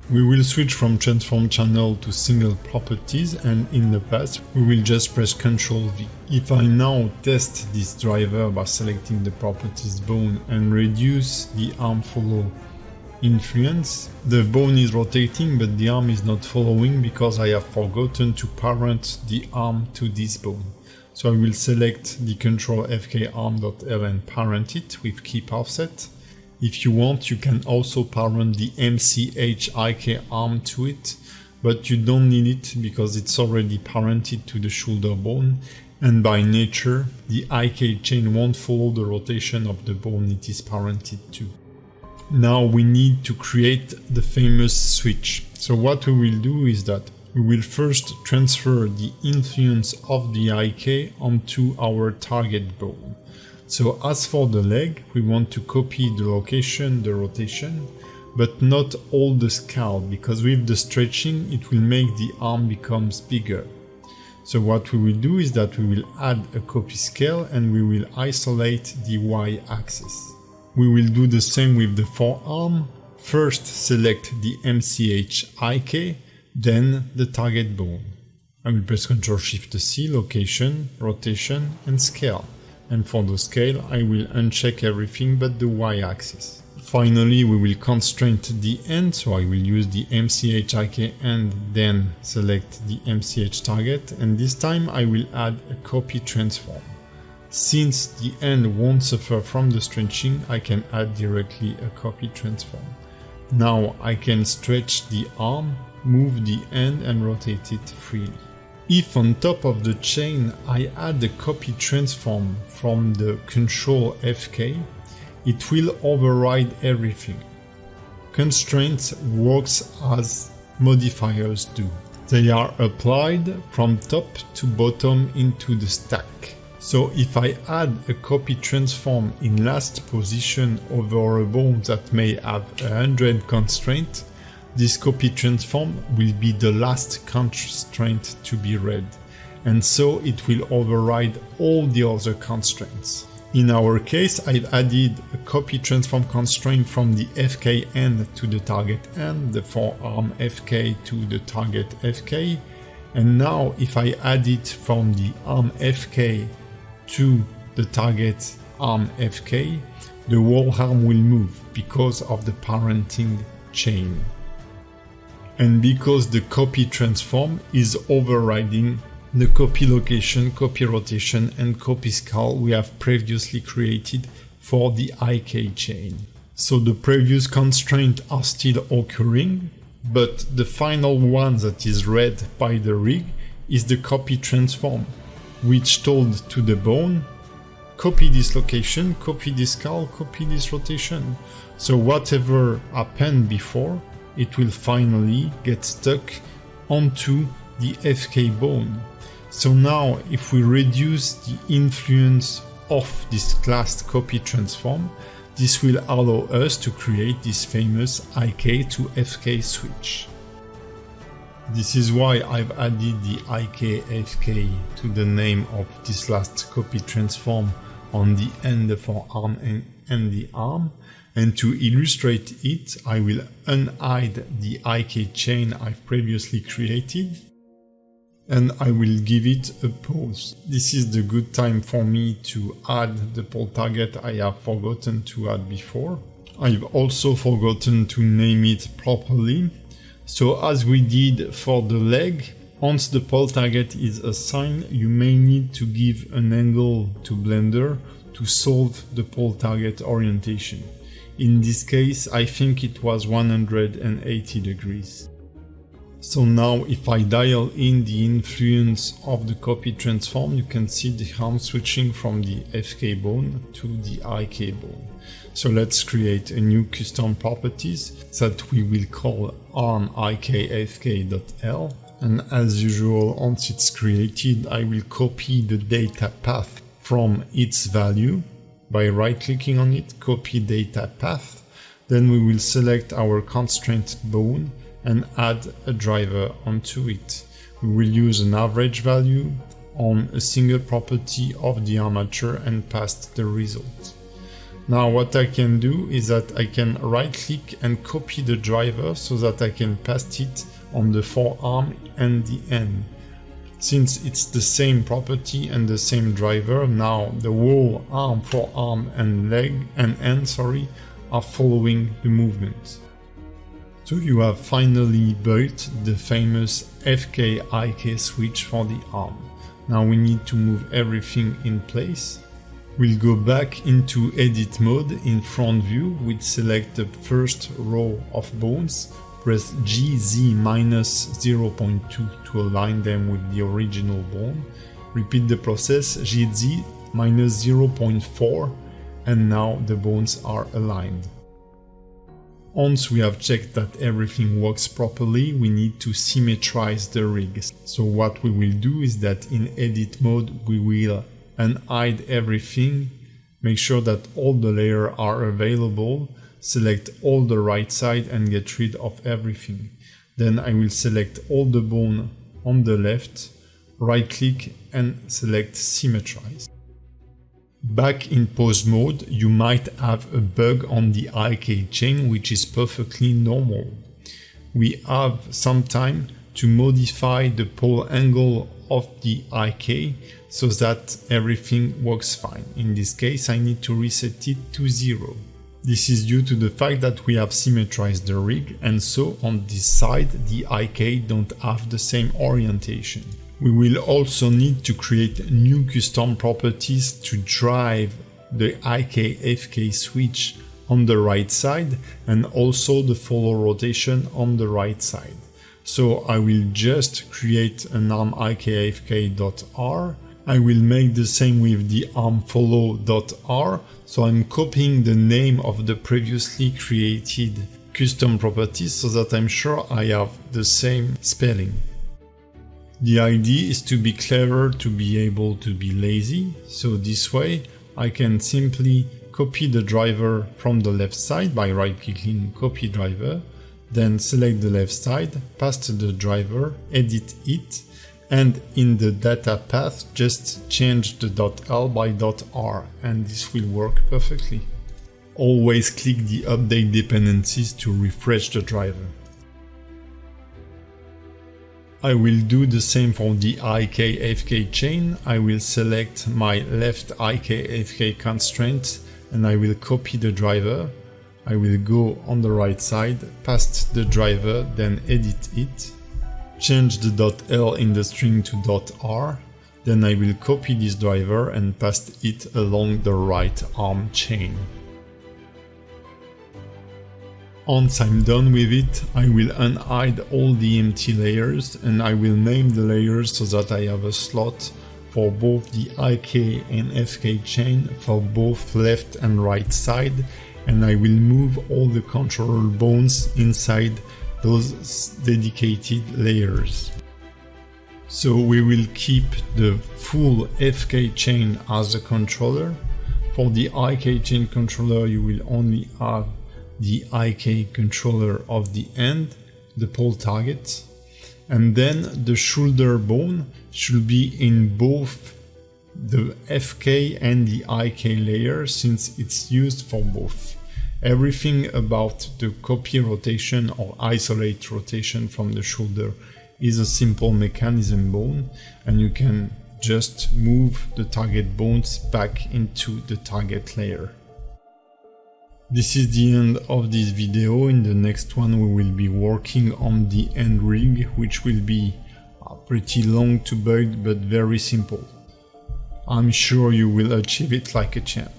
We will switch from transform channel to single properties, and in the past we will just press Ctrl V. If I now test this driver by selecting the properties bone and reduce the armFollow influence, the bone is rotating but the arm is not following because I have forgotten to parent the arm to this bone. So I will select the Ctrl FK arm.l and parent it with keep offset. If you want, you can also parent the MCH-IK arm to it, but you don't need it because it's already parented to the shoulder bone, and by nature, the IK chain won't follow the rotation of the bone it is parented to. Now we need to create the famous switch. So what we will do is that we will first transfer the influence of the IK onto our target bone. So as for the leg, we want to copy the location, the rotation, but not all the scale, because with the stretching it will make the arm becomes bigger. So what we will do is that we will add a copy scale and we will isolate the y-axis. We will do the same with the forearm. First select the MCH-IK, then the target bone. I will press Ctrl-Shift-C, location, rotation and scale. And for the scale I will uncheck everything but the y-axis. Finally we will constrain the end, so I will use the MCH-IK end, then select the MCH target, and this time I will add a copy transform. Since the end won't suffer from the stretching, I can add directly a copy transform. Now I can stretch the arm, move the end and rotate it freely. If on top of the chain I add a copy transform from the Ctrl FK, it will override everything. Constraints works as modifiers do. They are applied from top to bottom into the stack. So if I add a copy transform in last position over a bone that may have 100 constraint, this copy transform will be the last constraint to be read, and so it will override all the other constraints. In our case, I've added a copy transform constraint from the FK end to the target end, the forearm FK to the target FK, and now if I add it from the arm FK to the target arm FK, the whole arm will move because of the parenting chain. And because the copy transform is overriding the copy location, copy rotation and copy scale we have previously created for the IK chain. So the previous constraints are still occurring, but the final one that is read by the rig is the copy transform, which told to the bone, copy this location, copy this scale, copy this rotation. So whatever happened before, it will finally get stuck onto the FK bone. So now if we reduce the influence of this last copy transform, this will allow us to create this famous IK to FK switch. This is why I've added the IK FK to the name of this last copy transform on the end of our arm and the arm. And to illustrate it, I will unhide the IK chain I've previously created, and I will give it a pause. This is the good time for me to add the pole target I have forgotten to add before. I've also forgotten to name it properly, So as we did for the leg, once the pole target is assigned, you may need to give an angle to Blender to solve the pole target orientation. In this case, I think it was 180 degrees. So now if I dial in the influence of the copy transform, you can see the arm switching from the FK bone to the IK bone. So let's create a new custom properties that we will call arm ikfk.l. And as usual, once it's created, I will copy the data path from its value by right-clicking on it, copy data path. Then we will select our constraint bone and add a driver onto it. We will use an average value on a single property of the armature and pass the result. Now what I can do is that I can right click and copy the driver so that I can paste it on the forearm and the end. Since it's the same property and the same driver, now the whole arm, forearm and leg and end are following the movement. So you have finally built the famous FK-IK switch for the arm. Now we need to move everything in place. We'll go back into edit mode in front view. We'll select the first row of bones, press GZ-0.2 to align them with the original bone. Repeat the process, GZ-0.4, and now the bones are aligned. Once we have checked that everything works properly, we need to symmetrize the rig. So what we will do is that in edit mode we will unhide everything, make sure that all the layers are available, select all the right side and get rid of everything. Then I will select all the bone on the left, right click and select symmetrize. Back in pose mode, you might have a bug on the IK chain, which is perfectly normal. We have some time to modify the pole angle of the IK so that everything works fine. In this case, I need to reset it to 0. This is due to the fact that we have symmetrized the rig, and so on this side the IK don't have the same orientation. We will also need to create new custom properties to drive the IK-FK switch on the right side and also the follow rotation on the right side. So I will just create an arm IKFK.R. I will make the same with the arm follow.R. So I'm copying the name of the previously created custom properties so that I'm sure I have the same spelling. The idea is to be clever, to be able to be lazy. So this way I can simply copy the driver from the left side by right-clicking copy driver, then select the left side, paste the driver, edit it, and in the data path just change the .l by .r, and this will work perfectly. Always click the update dependencies to refresh the driver. I will do the same for the IK-FK chain. I will select my left IK-FK constraint and I will copy the driver. I will go on the right side, paste the driver, then edit it. Change the .l in the string to .r. Then I will copy this driver and paste it along the right arm chain. Once I'm done with it, I will unhide all the empty layers and I will name the layers so that I have a slot for both the IK and FK chain for both left and right side, and I will move all the controller bones inside those dedicated layers. So we will keep the full FK chain as a controller. For the IK chain controller, you will only have the IK controller of the end, the pole target, and then the shoulder bone should be in both the FK and the IK layer since it's used for both. Everything about the copy rotation or isolate rotation from the shoulder is a simple mechanism bone, and you can just move the target bones back into the target layer. This is the end of this video. In the next one we will be working on the end rig, which will be pretty long to build but very simple. I'm sure you will achieve it like a champ.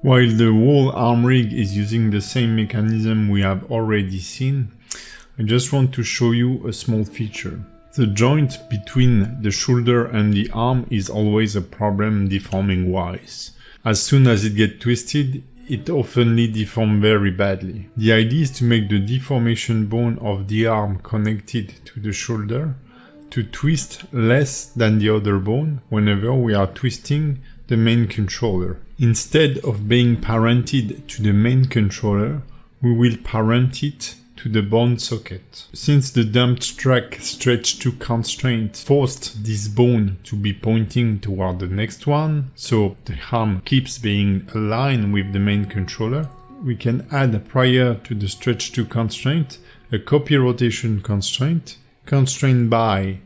While the whole arm rig is using the same mechanism we have already seen, I just want to show you a small feature. The joint between the shoulder and the arm is always a problem deforming wise. As soon as it gets twisted, it oftenly deforms very badly. The idea is to make the deformation bone of the arm connected to the shoulder to twist less than the other bone whenever we are twisting the main controller. Instead of being parented to the main controller, we will parent it to the bone socket. Since the dumped track stretch 2 constraint forced this bone to be pointing toward the next one, so the arm keeps being aligned with the main controller, we can add prior to the stretch 2 constraint a copy rotation constraint constrained by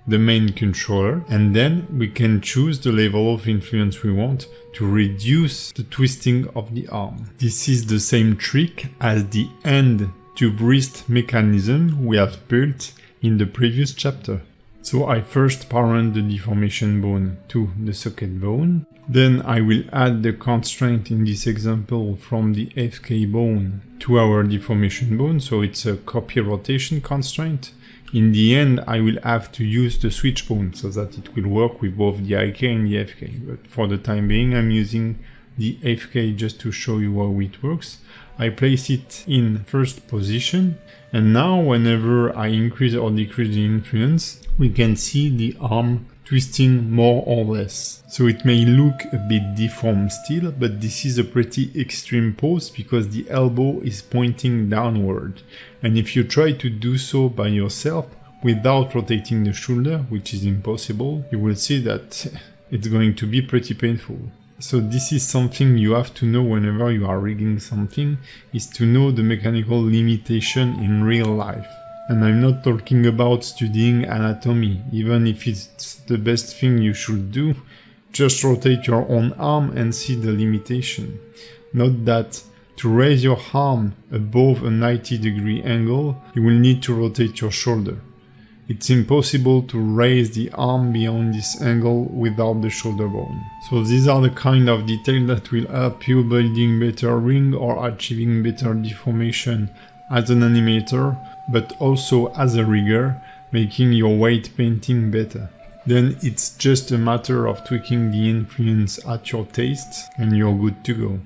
the main controller, and then we can choose the level of influence we want to reduce the twisting of the arm. This is the same trick as the end to wrist mechanism we have built in the previous chapter. So I first parent the deformation bone to the socket bone, then I will add the constraint in this example from the FK bone to our deformation bone, so it's a copy rotation constraint. In the end, I will have to use the switch bone so that it will work with both the IK and the FK. But for the time being, I'm using the FK just to show you how it works. I place it in first position, and now whenever I increase or decrease the influence, we can see the arm twisting more or less. So it may look a bit deformed still, but this is a pretty extreme pose because the elbow is pointing downward. And if you try to do so by yourself without rotating the shoulder, which is impossible, you will see that it's going to be pretty painful. So this is something you have to know whenever you are rigging something, is to know the mechanical limitation in real life. And I'm not talking about studying anatomy, even if it's the best thing you should do. Just rotate your own arm and see the limitation. Note that to raise your arm above a 90-degree angle, you will need to rotate your shoulder. It's impossible to raise the arm beyond this angle without the shoulder bone. So these are the kind of details that will help you building better ring or achieving better deformation as an animator, but also as a rigger, making your weight painting better. Then it's just a matter of tweaking the influence at your taste and you're good to go.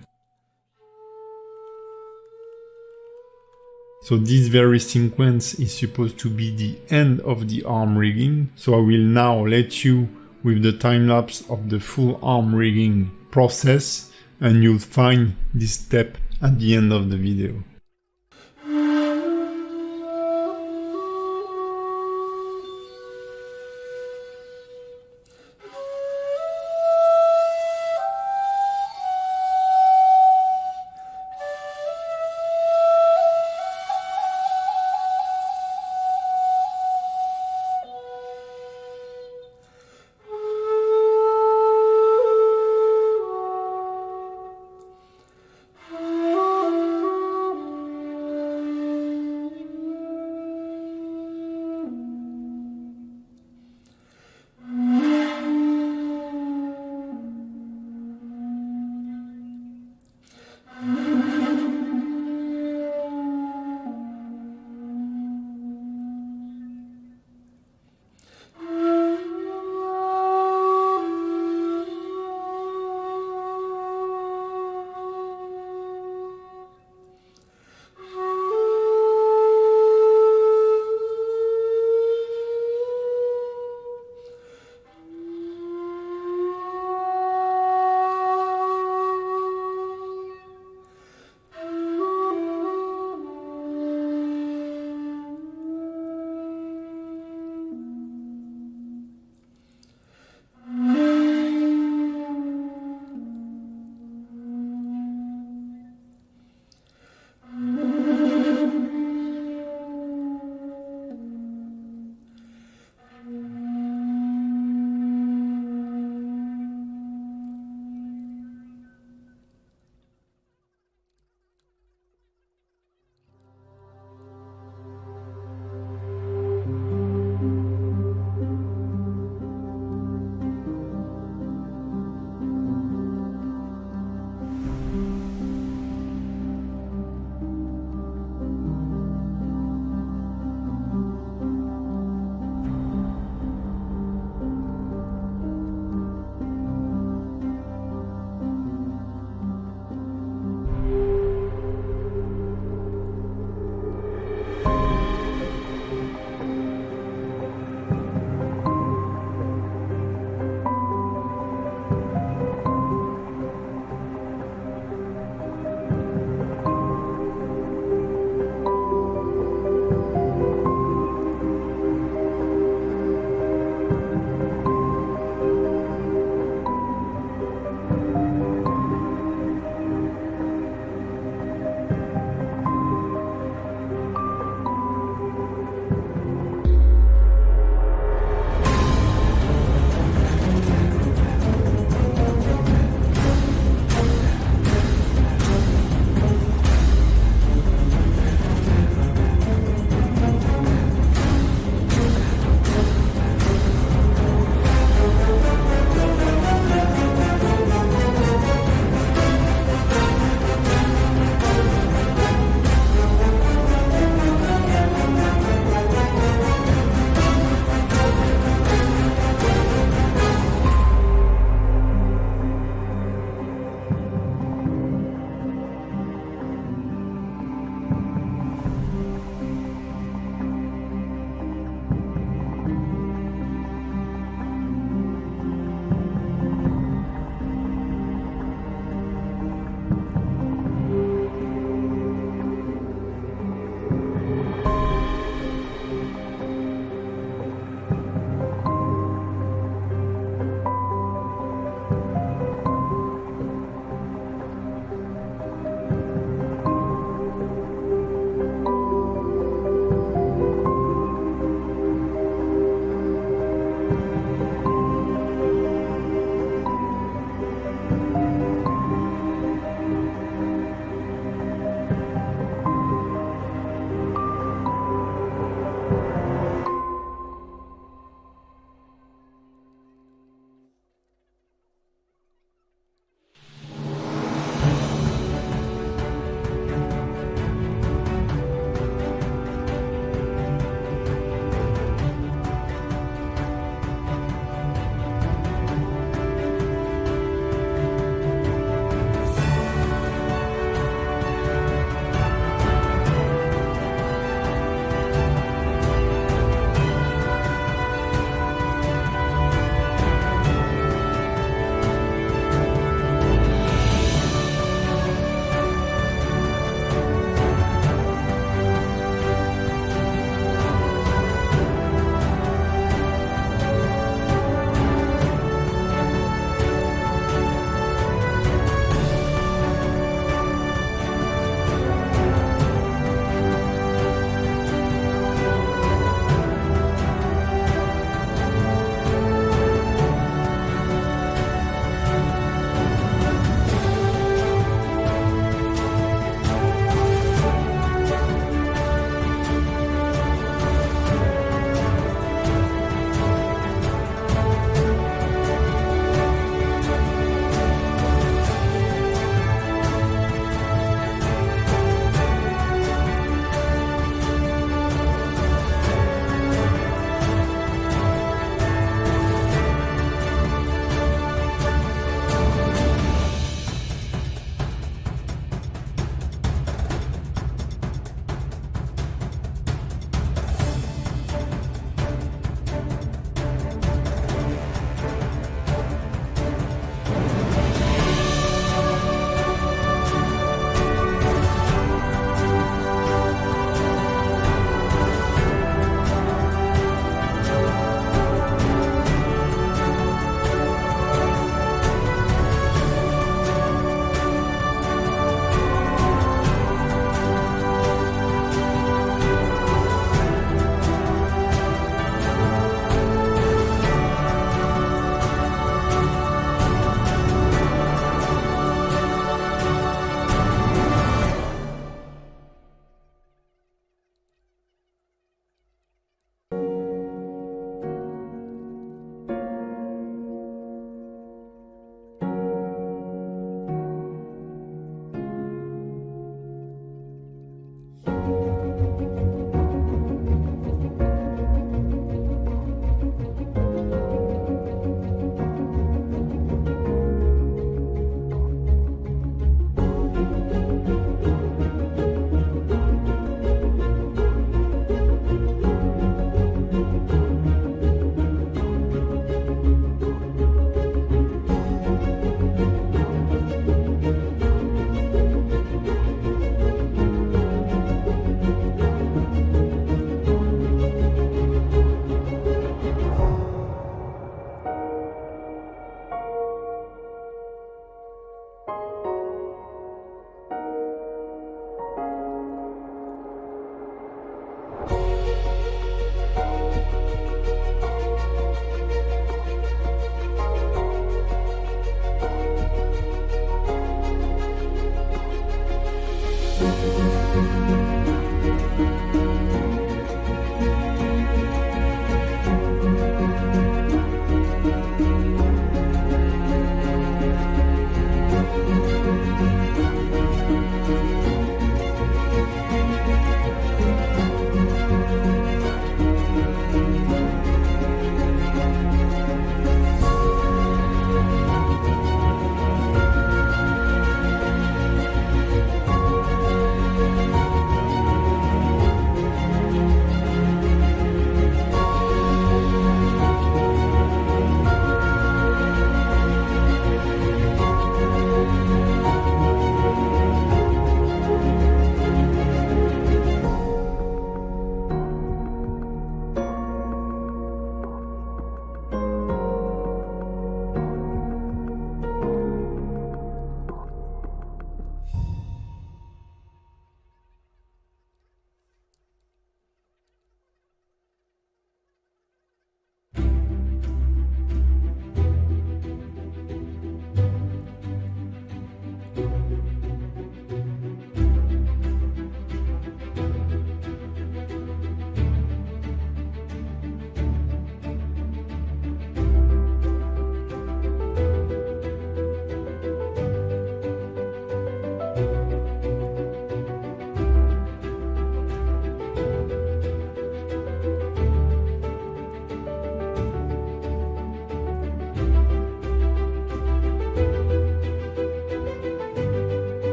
So this very sequence is supposed to be the end of the arm rigging, so I will now let you with the time lapse of the full arm rigging process, and you'll find this step at the end of the video.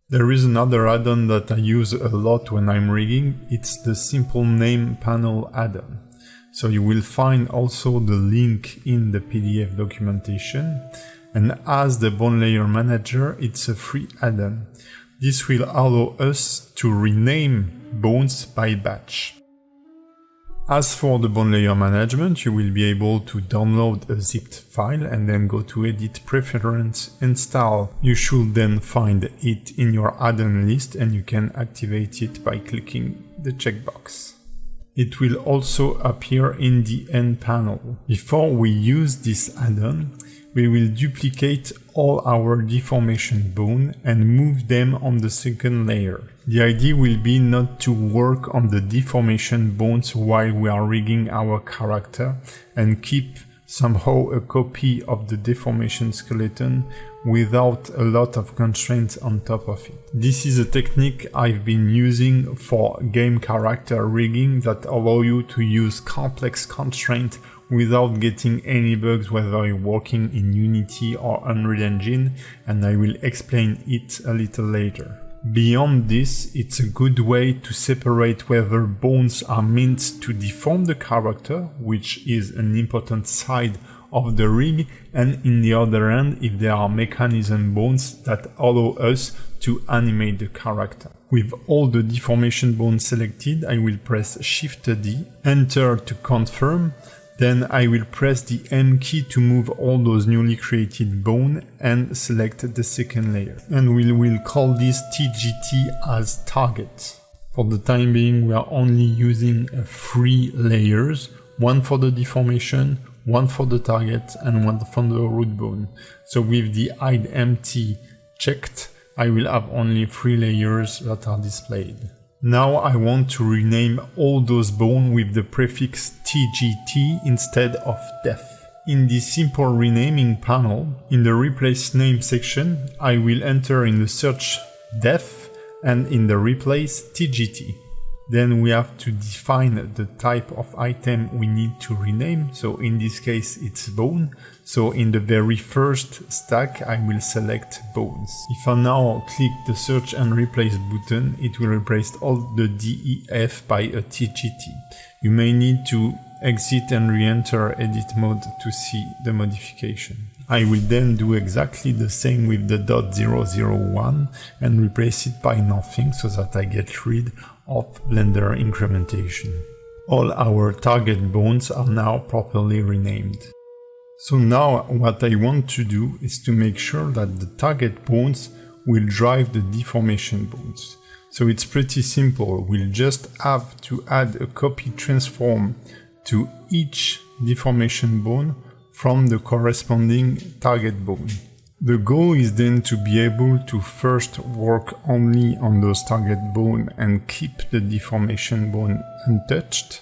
There is another add-on that I use a lot when I'm rigging. It's the Simple Name Panel add-on. So you will find also the link in the PDF documentation. And as the Bone Layer Manager, it's a free add-on. This will allow us to rename bones by batch. As for the bone layer management, you will be able to download a zipped file and then go to Edit Preference, Install. You should then find it in your add-on list and you can activate it by clicking the checkbox. It will also appear in the end panel. Before we use this add-on, we will duplicate all our deformation bone and move them on the second layer. The idea will be not to work on the deformation bones while we are rigging our character and keep somehow a copy of the deformation skeleton without a lot of constraints on top of it. This is a technique I've been using for game character rigging that allow you to use complex constraints without getting any bugs whether you're working in Unity or Unreal Engine, and I will explain it a little later. Beyond this, it's a good way to separate whether bones are meant to deform the character, which is an important side of the rig, and in the other hand, if there are mechanism bones that allow us to animate the character. With all the deformation bones selected, I will press Shift D, Enter to confirm. Then I will press the M key to move all those newly created bone and select the second layer. And we will call this TGT as target. For the time being, we are only using 3 layers, one for the deformation, one for the target, and one for the root bone. So with the hide empty checked, I will have only 3 layers that are displayed. Now I want to rename all those bones with the prefix TGT instead of def. In the simple renaming panel, in the replace name section, I will enter in the search def and in the replace TGT. Then we have to define the type of item we need to rename. So in this case, it's bone. So in the very first stack, I will select bones. If I now click the search and replace button, it will replace all the DEF by a TGT. You may need to exit and re-enter edit mode to see the modification. I will then do exactly the same with the .001 and replace it by nothing so that I get rid of Blender incrementation. All our target bones are now properly renamed. So now what I want to do is to make sure that the target bones will drive the deformation bones. So it's pretty simple. We'll just have to add a copy transform to each deformation bone from the corresponding target bone. The goal is then to be able to first work only on those target bone and keep the deformation bone untouched,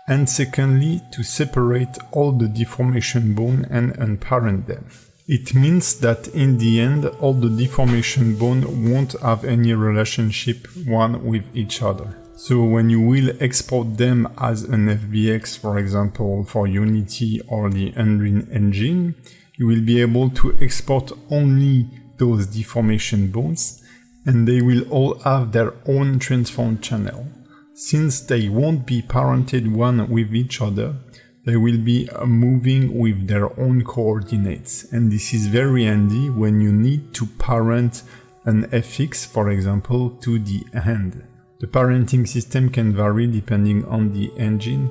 and secondly to separate all the deformation bone and unparent them. It means that in the end all the deformation bone won't have any relationship one with each other. So when you will export them as an FBX, for example, for Unity or the Unreal Engine, you will be able to export only those deformation bones, and they will all have their own transform channel. Since they won't be parented one with each other, they will be moving with their own coordinates, and this is very handy when you need to parent an FX, for example, to the hand. The parenting system can vary depending on the engine,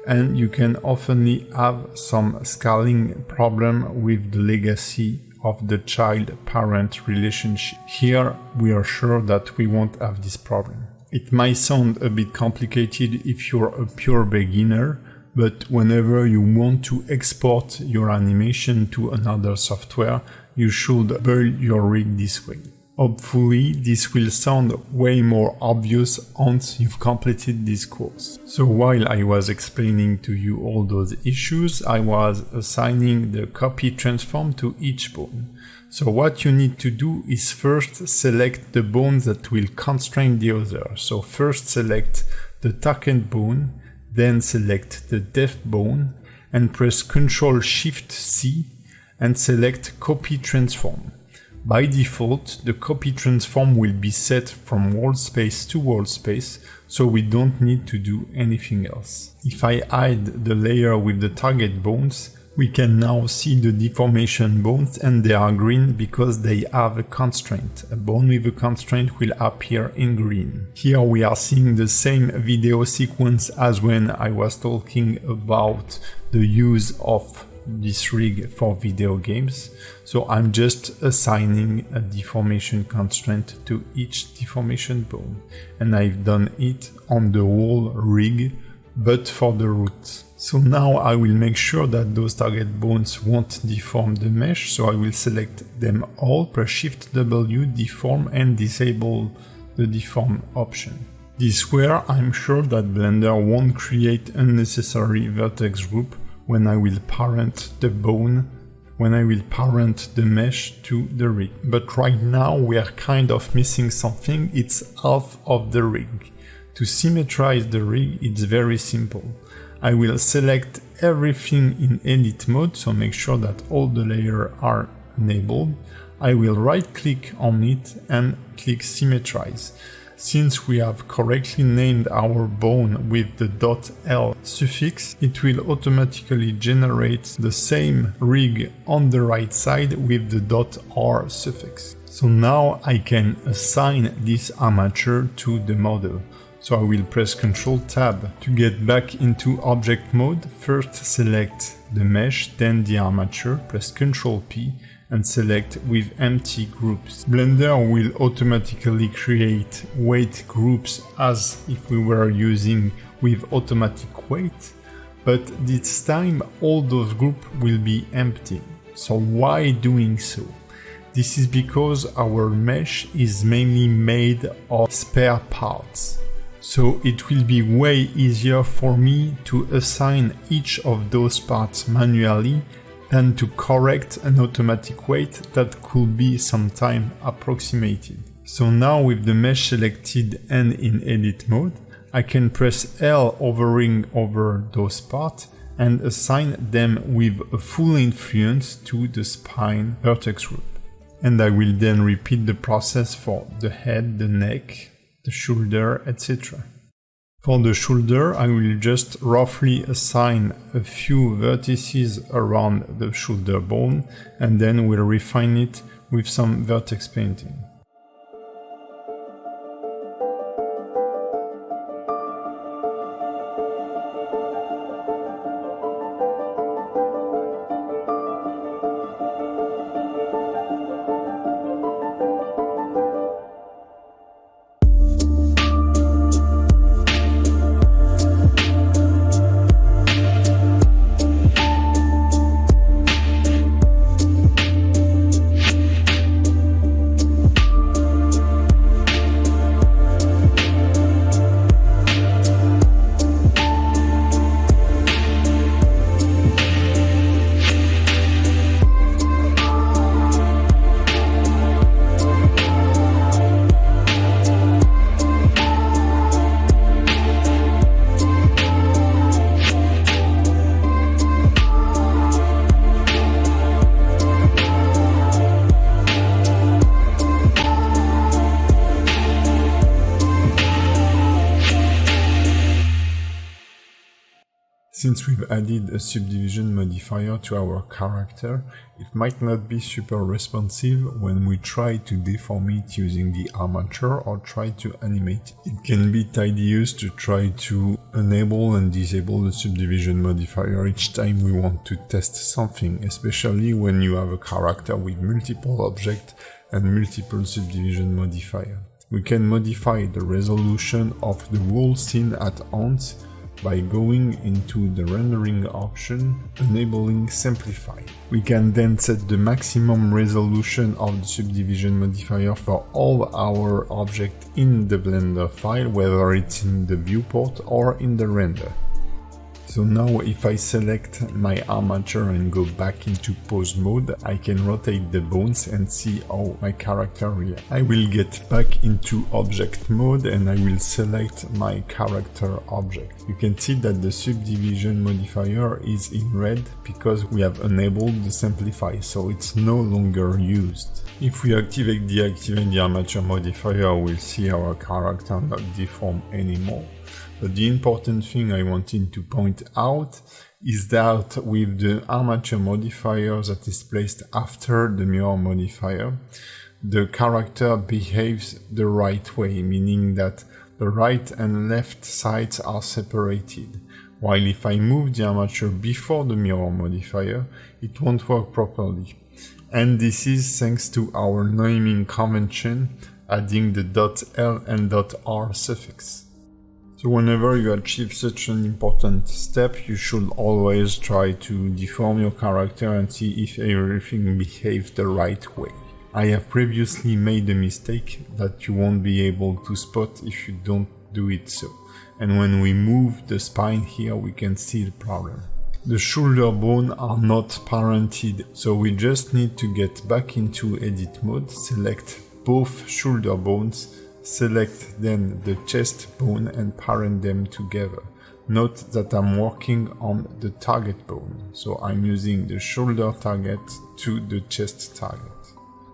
and you can often have some scaling problem with the legacy of the child-parent relationship. Here we are sure that we won't have this problem. It might sound a bit complicated if you're a pure beginner, but whenever you want to export your animation to another software, you should build your rig this way. Hopefully, this will sound way more obvious once you've completed this course. So while I was explaining to you all those issues, I was assigning the copy transform to each bone. So what you need to do is first select the bones that will constrain the other. So first select the target bone, then select the def bone, and press Ctrl Shift C and select copy transform. By default, the copy transform will be set from world space to world space, so we don't need to do anything else. If I hide the layer with the target bones, we can now see the deformation bones, and they are green because they have a constraint. A bone with a constraint will appear in green. Here we are seeing the same video sequence as when I was talking about the use of this rig for video games. So I'm just assigning a deformation constraint to each deformation bone. And I've done it on the whole rig, but for the root. So now I will make sure that those target bones won't deform the mesh, so I will select them all, press Shift W, deform, and disable the deform option. This way I'm sure that Blender won't create unnecessary vertex group when I will parent the bone, when I will parent the mesh to the rig. But right now we are kind of missing something, it's half of the rig. To symmetrize the rig, it's very simple. I will select everything in edit mode, so make sure that all the layers are enabled. I will right click on it and click symmetrize. Since we have correctly named our bone with the .l suffix, it will automatically generate the same rig on the right side with the .r suffix. So now I can assign this armature to the model. So I will press Ctrl Tab to get back into object mode. First select the mesh, then the armature, press Ctrl P and select with empty groups. Blender will automatically create weight groups as if we were using with automatic weight, but this time all those groups will be empty. So why doing so? This is because our mesh is mainly made of spare parts. So it will be way easier for me to assign each of those parts manually than to correct an automatic weight that could be sometime approximated. So now with the mesh selected and in edit mode, I can press L hovering over those parts and assign them with a full influence to the spine vertex group. And I will then repeat the process for the head, the neck, the shoulder, etc. For the shoulder, I will just roughly assign a few vertices around the shoulder bone and then we'll refine it with some vertex painting. Since we've added a subdivision modifier to our character, it might not be super responsive when we try to deform it using the armature or try to animate it. It can be tedious to try to enable and disable the subdivision modifier each time we want to test something, especially when you have a character with multiple objects and multiple subdivision modifiers. We can modify the resolution of the whole scene at once by going into the rendering option, enabling simplify. We can then set the maximum resolution of the subdivision modifier for all our objects in the Blender file, whether it's in the viewport or in the render. So now if I select my armature and go back into pose mode, I can rotate the bones and see how my character reacts. I will get back into object mode and I will select my character object. You can see that the subdivision modifier is in red because we have enabled the simplify, so it's no longer used. If we deactivate the armature modifier, we'll see our character not deform anymore. But the important thing I wanted to point out is that with the armature modifier that is placed after the mirror modifier, the character behaves the right way, meaning that the right and left sides are separated. While if I move the armature before the mirror modifier, it won't work properly. And this is thanks to our naming convention, adding the .l and .r suffix. So whenever you achieve such an important step, you should always try to deform your character and see if everything behaves the right way. I have previously made a mistake that you won't be able to spot if you don't do it so. And when we move the spine here, we can see the problem. The shoulder bones are not parented, so we just need to get back into edit mode, select both shoulder bones, select then the chest bone and parent them together. Note that I'm working on the target bone, so I'm using the shoulder target to the chest target.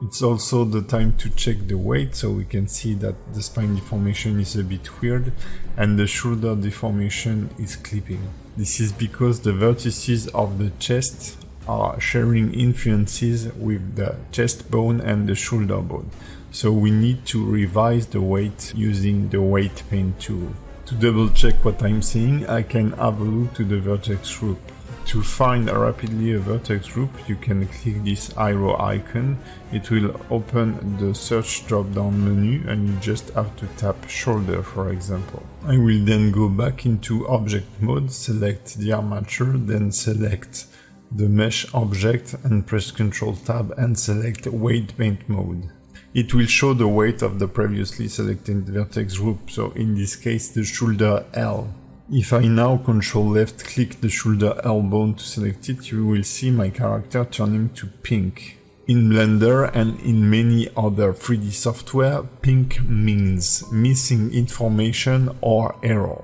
It's also the time to check the weight, so we can see that the spine deformation is a bit weird and the shoulder deformation is clipping. This is because the vertices of the chest are sharing influences with the chest bone and the shoulder bone. So we need to revise the weight using the weight paint tool. To double check what I'm saying, I can have a look to the vertex group. To find rapidly a vertex group, you can click this arrow icon. It will open the search drop-down menu and you just have to tap shoulder, for example. I will then go back into object mode, select the armature, then select the mesh object and press Ctrl Tab and select weight paint mode. It will show the weight of the previously selected vertex group, so in this case the shoulder L. If I now Ctrl left click the shoulder L bone to select it, you will see my character turning to pink. In Blender and in many other 3D software, pink means missing information or error.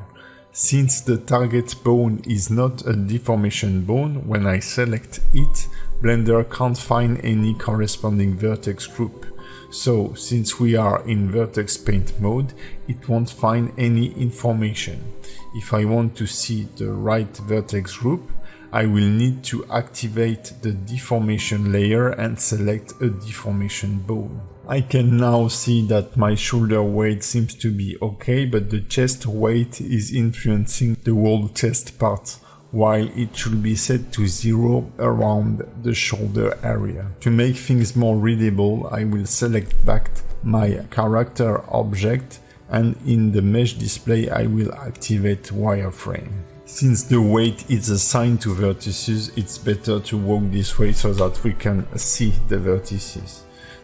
Since the target bone is not a deformation bone, when I select it, Blender can't find any corresponding vertex group. So, since we are in vertex paint mode, it won't find any information. If I want to see the right vertex group, I will need to activate the deformation layer and select a deformation bone. I can now see that my shoulder weight seems to be okay, but the chest weight is influencing the whole chest part, while it should be set to 0 around the shoulder area. To make things more readable, I will select back my character object and in the mesh display I will activate wireframe. Since the weight is assigned to vertices, it's better to walk this way so that we can see the vertices.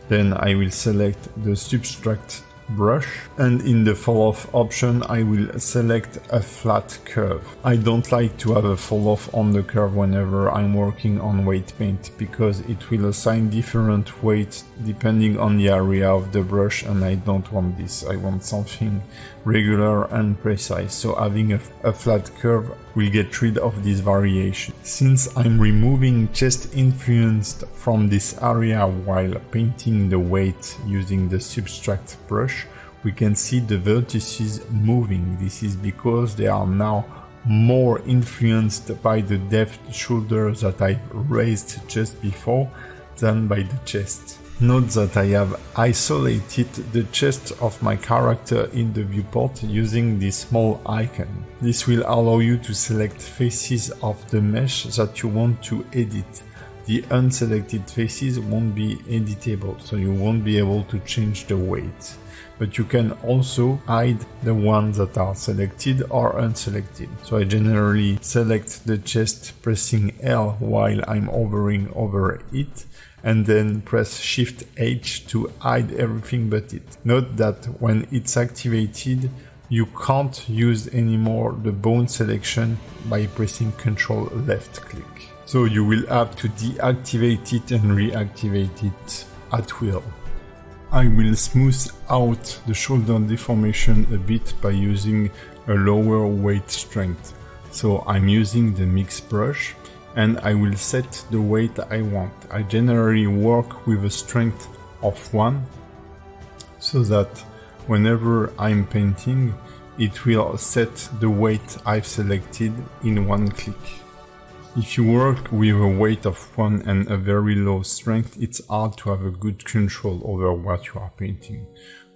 Then I will select the subtract brush and in the fall off option I will select a flat curve. I don't like to have a fall off on the curve whenever I'm working on weight paint because it will assign different weights depending on the area of the brush and I don't want this. I want something regular and precise, so having a flat curve will get rid of this variation. Since I'm removing chest influence from this area while painting the weight using the subtract brush, we can see the vertices moving. This is because they are now more influenced by the depth shoulder that I raised just before than by the chest. Note that I have isolated the chest of my character in the viewport using this small icon. This will allow you to select faces of the mesh that you want to edit. The unselected faces won't be editable, so you won't be able to change the weight. But you can also hide the ones that are selected or unselected. So I generally select the chest pressing L while I'm hovering over it, and then press Shift H to hide everything but it. Note that when it's activated, You can't use anymore the bone selection by pressing Ctrl left click. So you will have to deactivate it and reactivate it at will. I will smooth out the shoulder deformation a bit by using a lower weight strength. So I'm using the mix brush and I will set the weight I want. I generally work with a strength of 1 so that whenever I'm painting, it will set the weight I've selected in one click. If you work with a weight of 1 and a very low strength, it's hard to have a good control over what you are painting.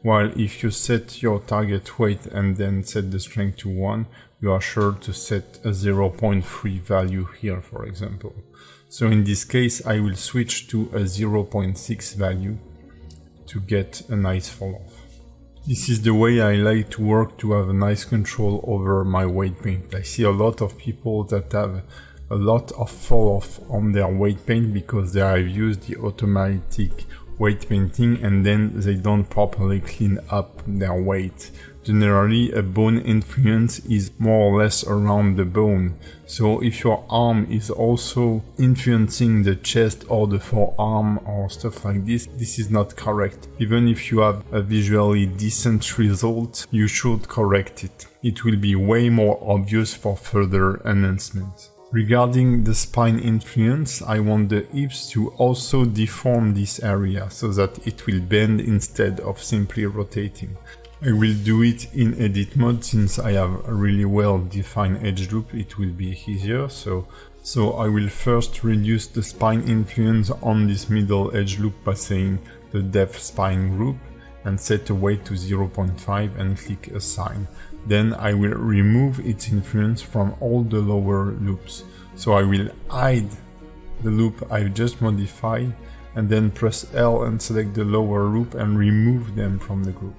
While if you set your target weight and then set the strength to 1, you are sure to set a 0.3 value here, for example. So in this case, I will switch to a 0.6 value to get a nice fall off. This is the way I like to work to have a nice control over my weight paint. I see a lot of people that have a lot of fall off on their weight paint because they have used the automatic weight painting and then they don't properly clean up their weight. Generally, a bone influence is more or less around the bone. So if your arm is also influencing the chest or the forearm or stuff like this, this is not correct. Even if you have a visually decent result, you should correct it. It will be way more obvious for further enhancement. Regarding the spine influence, I want the hips to also deform this area so that it will bend instead of simply rotating. I will do it in edit mode since I have a really well defined edge loop, it will be easier. So I will first reduce the spine influence on this middle edge loop by saying the depth spine group and set a weight to 0.5 and click assign. Then I will remove its influence from all the lower loops. So I will hide the loop I've just modified and then press L and select the lower loop and remove them from the group.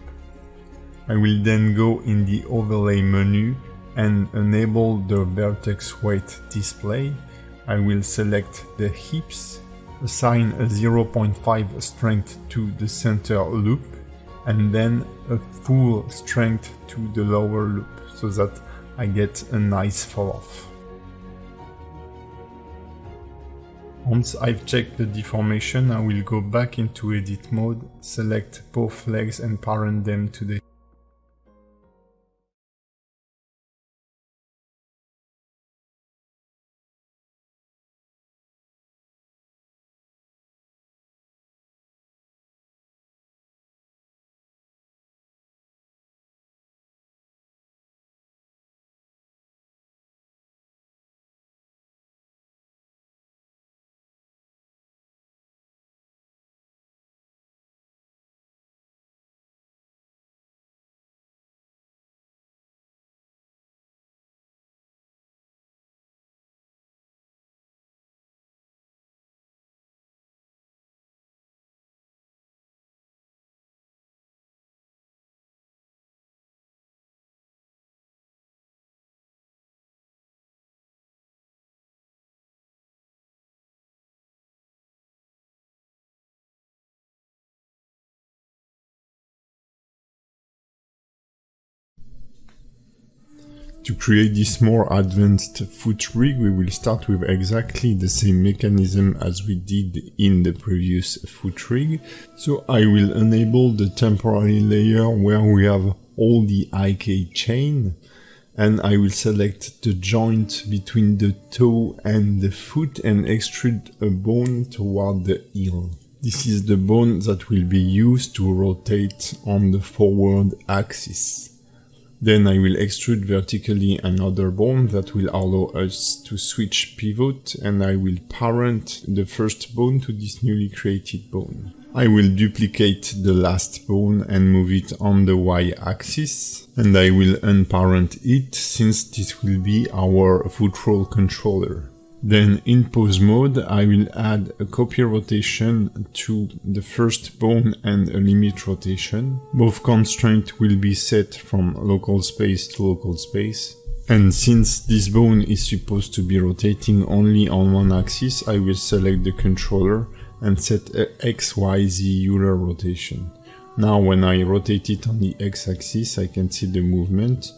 I will then go in the overlay menu and enable the vertex weight display. I will select the hips, assign a 0.5 strength to the center loop and then a full strength to the lower loop so that I get a nice fall off. Once I've checked the deformation, I will go back into edit mode, select both legs and parent them to the To create this more advanced foot rig, we will start with exactly the same mechanism as we did in the previous foot rig. So I will enable the temporary layer where we have all the IK chain, and I will select the joint between the toe and the foot and extrude a bone toward the heel. This is the bone that will be used to rotate on the forward axis. Then I will extrude vertically another bone that will allow us to switch pivot, and I will parent the first bone to this newly created bone. I will duplicate the last bone and move it on the y-axis, and I will unparent it since this will be our foot roll controller. Then in pose mode, I will add a copy rotation to the first bone and a limit rotation. Both constraints will be set from local space to local space. And since this bone is supposed to be rotating only on one axis, I will select the controller and set a XYZ Euler rotation. Now when I rotate it on the x-axis, I can see the movement.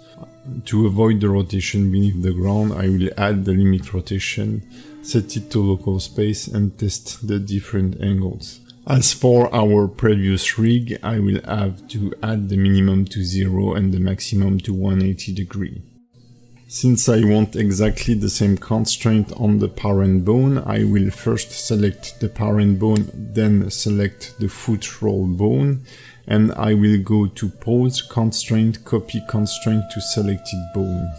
To avoid the rotation beneath the ground, I will add the limit rotation, set it to local space and test the different angles. As for our previous rig, I will have to add the minimum to 0 and the maximum to 180 degrees. Since I want exactly the same constraint on the parent bone, I will first select the parent bone, then select the foot roll bone, and I will go to pause constraint, copy constraint to selected bone.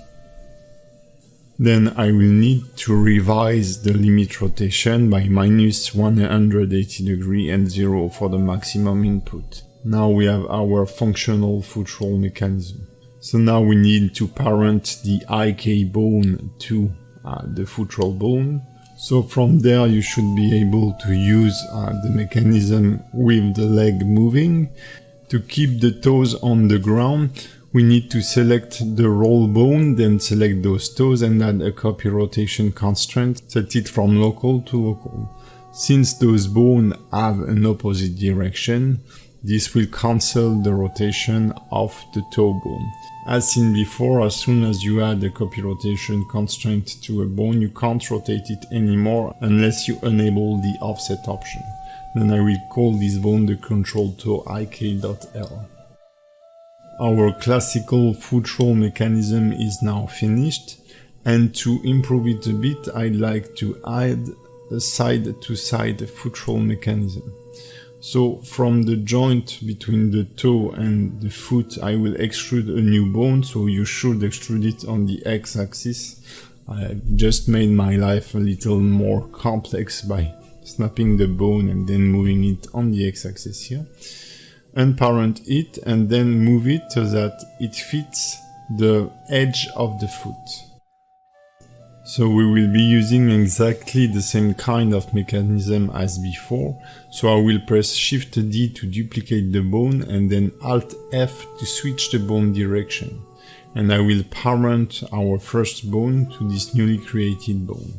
Then I will need to revise the limit rotation by minus 180 degrees and 0 for the maximum input. Now we have our functional foot roll mechanism. So now we need to parent the IK bone to the foot roll bone. So from there you should be able to use the mechanism with the leg moving. To keep the toes on the ground, we need to select the roll bone, then select those toes and add a copy rotation constraint, set it from local to local. Since those bones have an opposite direction, this will cancel the rotation of the toe bone. As seen before, as soon as you add a copy rotation constraint to a bone, you can't rotate it anymore unless you enable the offset option. Then I will call this bone the control toe ik.l. Our classical foot roll mechanism is now finished, and to improve it a bit, I'd like to add a side-to-side foot roll mechanism. So from the joint between the toe and the foot, I will extrude a new bone, so you should extrude it on the x-axis. I just made my life a little more complex by snapping the bone and then moving it on the x-axis here. Unparent it and then move it so that it fits the edge of the foot. So we will be using exactly the same kind of mechanism as before. So I will press Shift D to duplicate the bone and then Alt F to switch the bone direction. And I will parent our first bone to this newly created bone.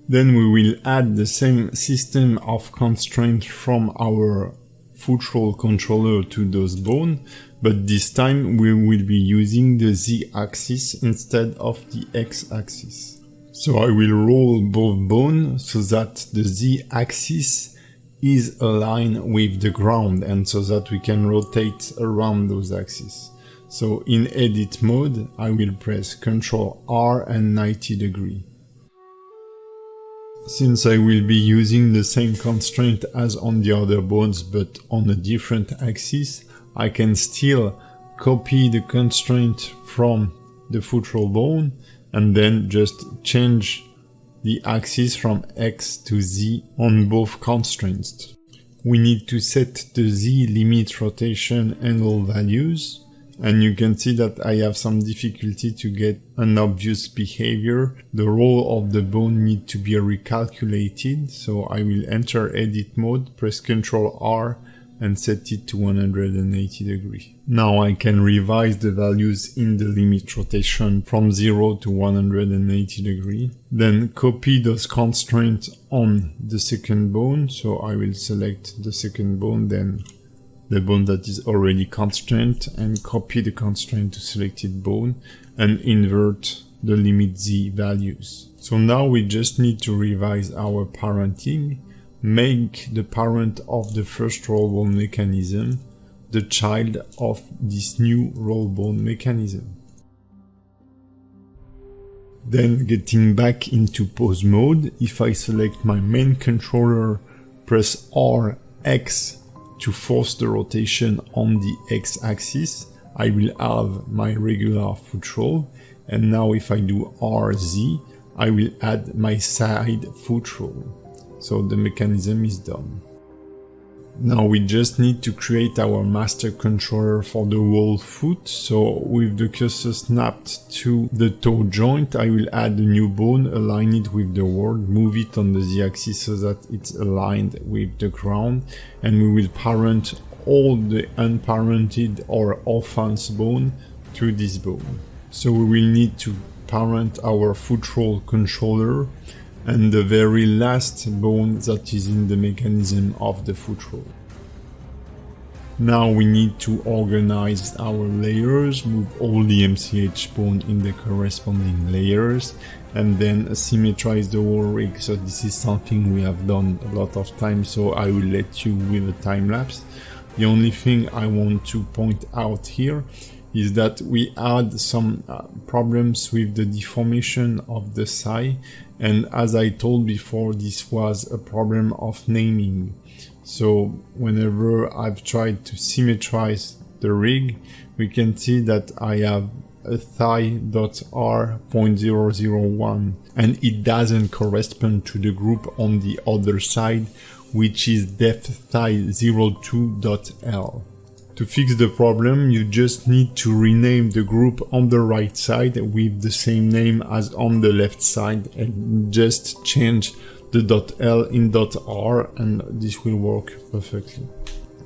Then we will add the same system of constraint from our foot roll controller to those bones, but this time we will be using the Z-axis instead of the X-axis. So I will roll both bones so that the Z-axis is aligned with the ground and so that we can rotate around those axes. So in edit mode, I will press Ctrl R and 90 degrees. Since I will be using the same constraint as on the other bones but on a different axis, I can still copy the constraint from the foot roll bone and then just change the axis from X to Z on both constraints. We need to set the Z limit rotation angle values, and you can see that I have some difficulty to get an obvious behavior. The roll of the bone needs to be recalculated, so I will enter edit mode, press Ctrl R and set it to 180 degrees. Now I can revise the values in the limit rotation from 0 to 180 degrees. Then copy those constraints on the second bone, so I will select the second bone, then the bone that is already constrained, and copy the constraint to selected bone and invert the limit Z values. So now we just need to revise our parenting, make the parent of the first roll bone mechanism the child of this new roll bone mechanism. Then getting back into pause mode, if I select my main controller, press R, X, to force the rotation on the X-axis, I will have my regular foot roll, and now if I do RZ, I will add my side foot roll. So the mechanism is done. Now we just need to create our master controller for the whole foot. So with the cursor snapped to the toe joint, I will add a new bone, align it with the word, move it on the Z-axis so that it's aligned with the ground, and we will parent all the unparented or orphans bone to this bone. So we will need to parent our foot roll controller and the very last bone that is in the mechanism of the foot roll. Now we need to organize our layers, move all the MCH bone in the corresponding layers, and then symmetrize the whole rig. So this is something we have done a lot of times, so I will let you with a time lapse. The only thing I want to point out here is that we had some problems with the deformation of the thigh, and as I told before, this was a problem of naming. So whenever I've tried to symmetrize the rig, we can see that I have a thigh.r.001 and it doesn't correspond to the group on the other side, which is depth thigh02.l. To fix the problem, you just need to rename the group on the right side with the same name as on the left side and just change the .l in .r, and this will work perfectly.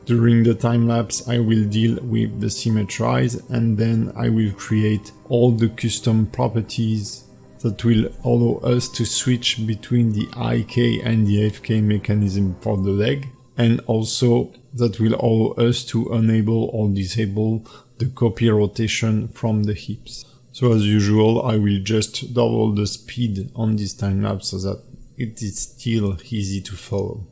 During the time lapse, I will deal with the symmetrize, and then I will create all the custom properties that will allow us to switch between the IK and the FK mechanism for the leg, and also that will allow us to enable or disable the copy rotation from the hips. So as usual, I will just double the speed on this time lapse so that it is still easy to follow.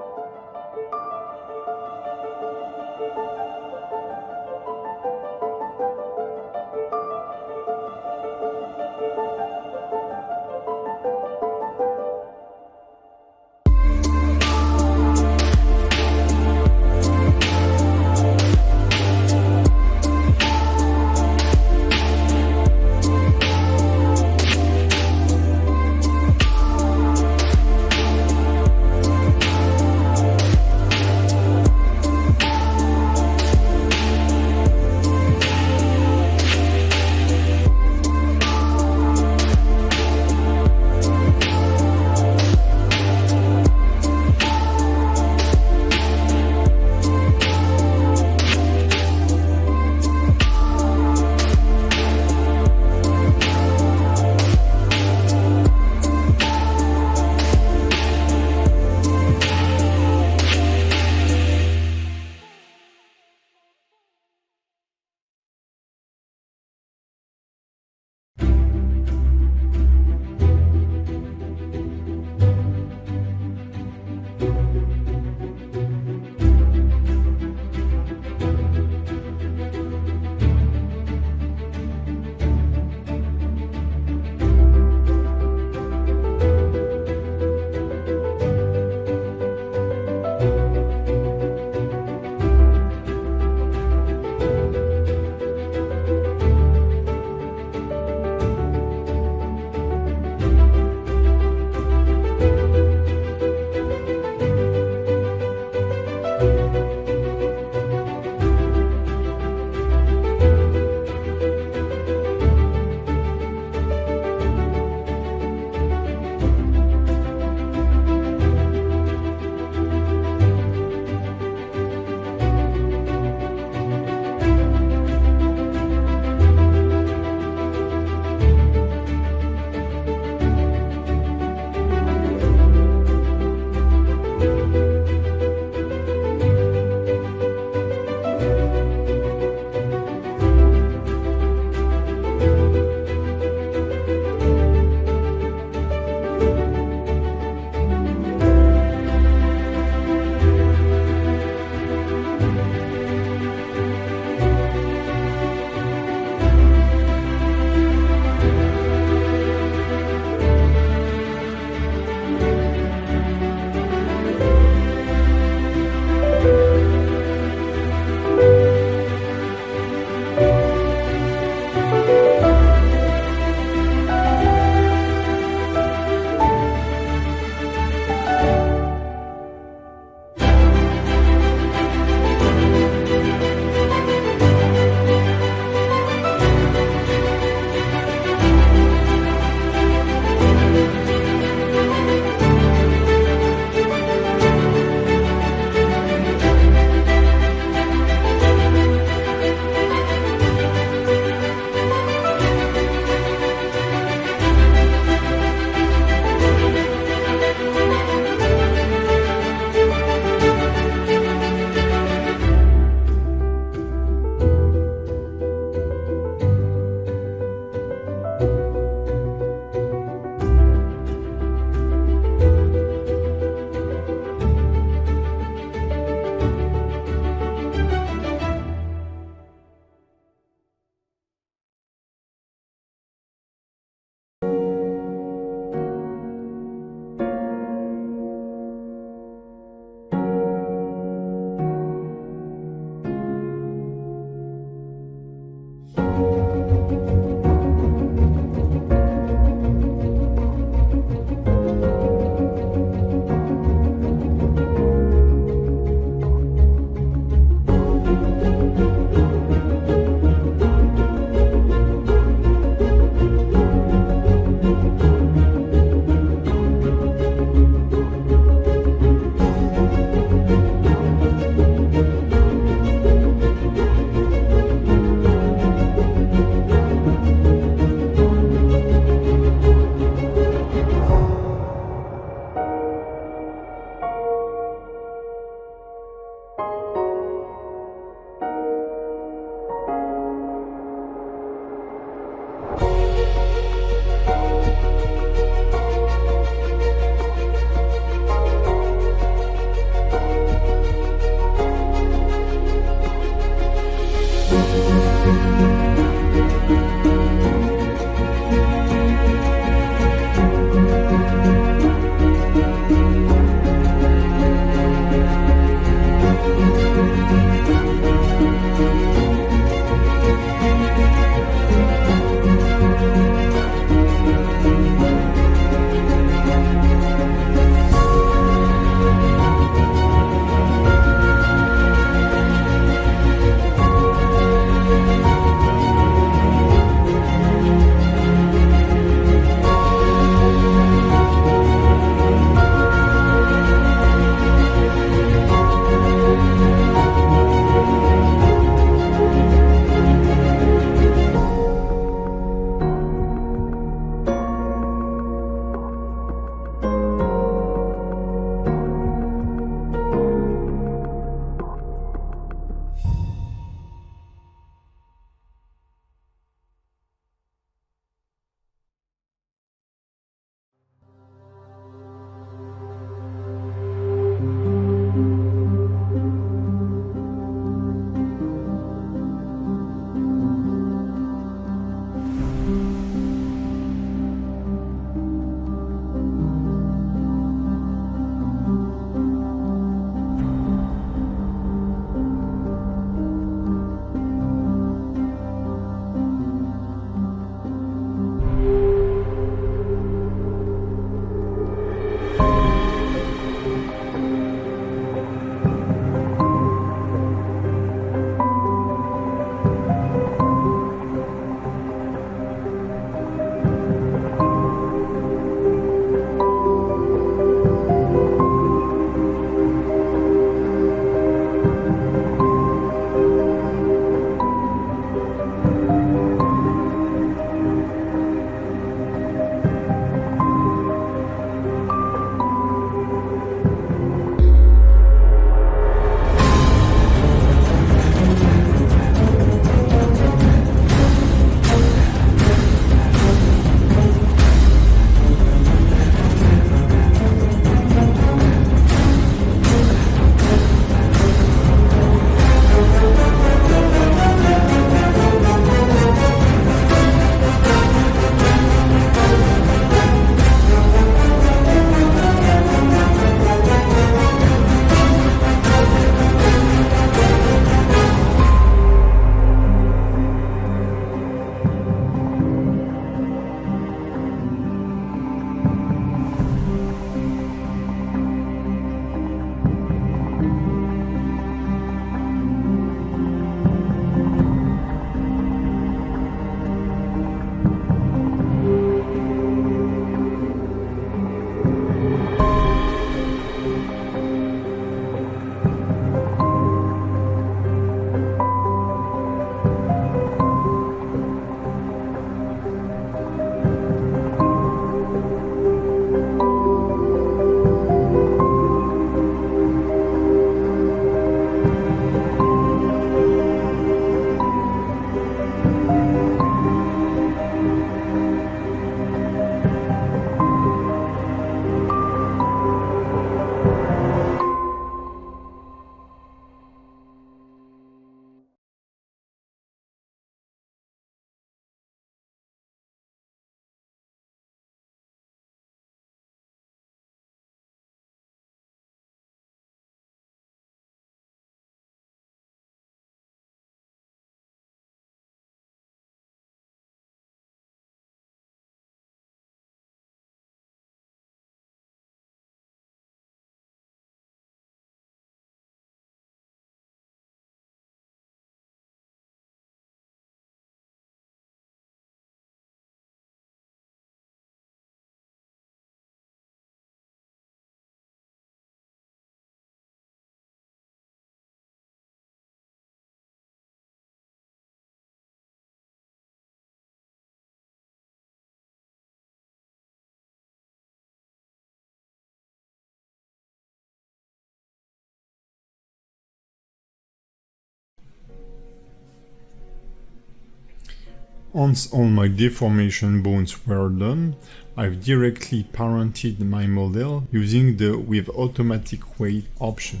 Once all my deformation bones were done, I've directly parented my model using the with automatic weight option.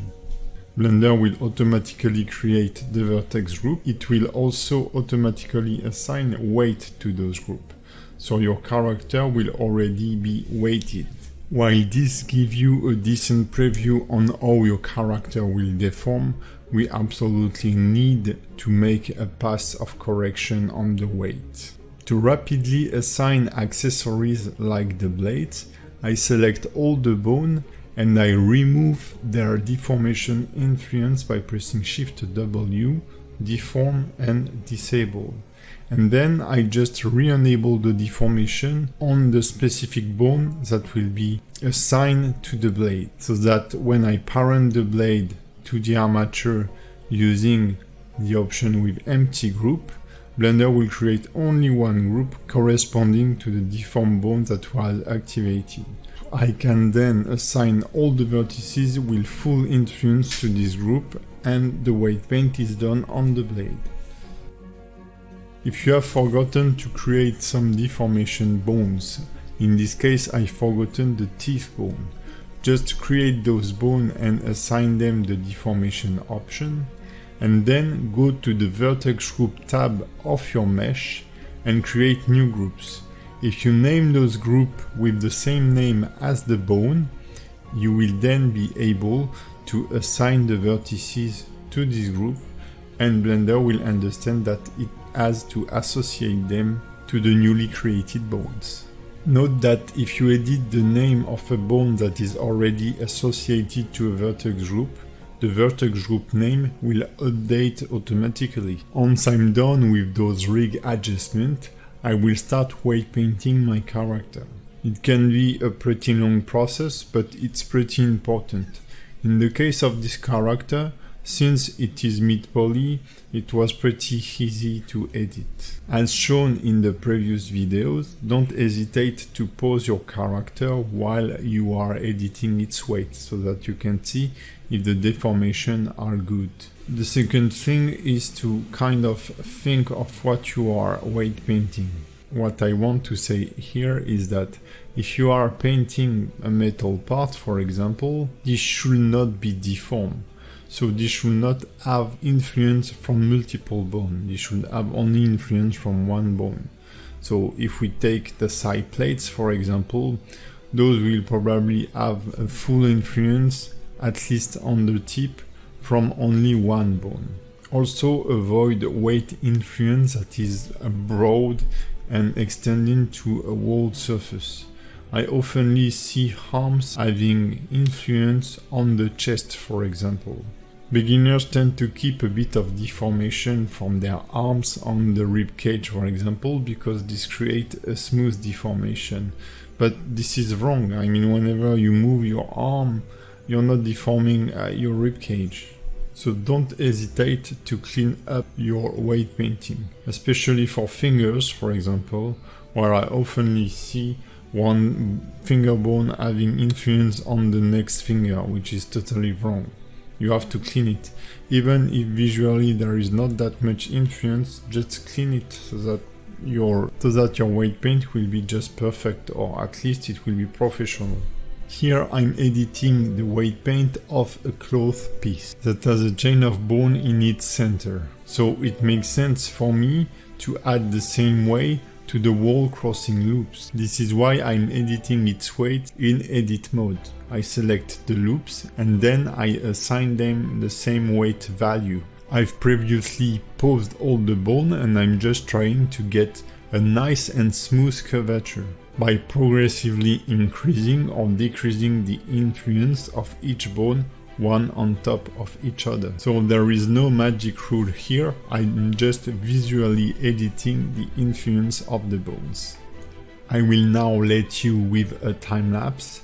Blender will automatically create the vertex group. It will also automatically assign weight to those groups. So your character will already be weighted. While this gives you a decent preview on how your character will deform, we absolutely need to make a pass of correction on the weight. To rapidly assign accessories like the blades, I select all the bone and I remove their deformation influence by pressing Shift W, deform and disable. And then I just re-enable the deformation on the specific bone that will be assigned to the blade, so that when I parent the blade to the armature using the option with empty group, Blender will create only one group corresponding to the deformed bone that was activated. I can then assign all the vertices with full influence to this group, and the weight paint is done on the blade. If you have forgotten to create some deformation bones, in this case I've forgotten the teeth bone, just create those bones and assign them the deformation option, and then go to the vertex group tab of your mesh and create new groups. If you name those groups with the same name as the bone, you will then be able to assign the vertices to this group, and Blender will understand that it has to associate them to the newly created bones. Note that if you edit the name of a bone that is already associated to a vertex group, the vertex group name will update automatically. Once I'm done with those rig adjustments, I will start weight painting my character. It can be a pretty long process, but it's pretty important. In the case of this character, since it is mid-poly, it was pretty easy to edit. As shown in the previous videos, don't hesitate to pause your character while you are editing its weight so that you can see if the deformations are good. The second thing is to kind of think of what you are weight painting. What I want to say here is that if you are painting a metal part, for example, this should not be deformed. So this should not have influence from multiple bones. This should have only influence from one bone. So if we take the side plates, for example, those will probably have a full influence, at least on the tip, from only one bone. Also avoid weight influence that is broad and extending to a whole surface. I often see arms having influence on the chest, for example. Beginners tend to keep a bit of deformation from their arms on the rib cage, for example, because this creates a smooth deformation. But this is wrong. I mean, whenever you move your arm, you're not deforming your rib cage. So don't hesitate to clean up your weight painting, especially for fingers, for example, where I often see one finger bone having influence on the next finger, which is totally wrong. You have to clean it. Even if visually there is not that much influence, just clean it so that your weight paint will be just perfect, or at least it will be professional. Here I'm editing the weight paint of a cloth piece that has a chain of bone in its center. So it makes sense for me to add the same way to the wall crossing loops. This is why I'm editing its weight in edit mode. I select the loops and then I assign them the same weight value. I've previously paused all the bone and I'm just trying to get a nice and smooth curvature by progressively increasing or decreasing the influence of each bone one on top of each other. So there is no magic rule here, I'm just visually editing the influence of the bones. I will now let you with a time lapse.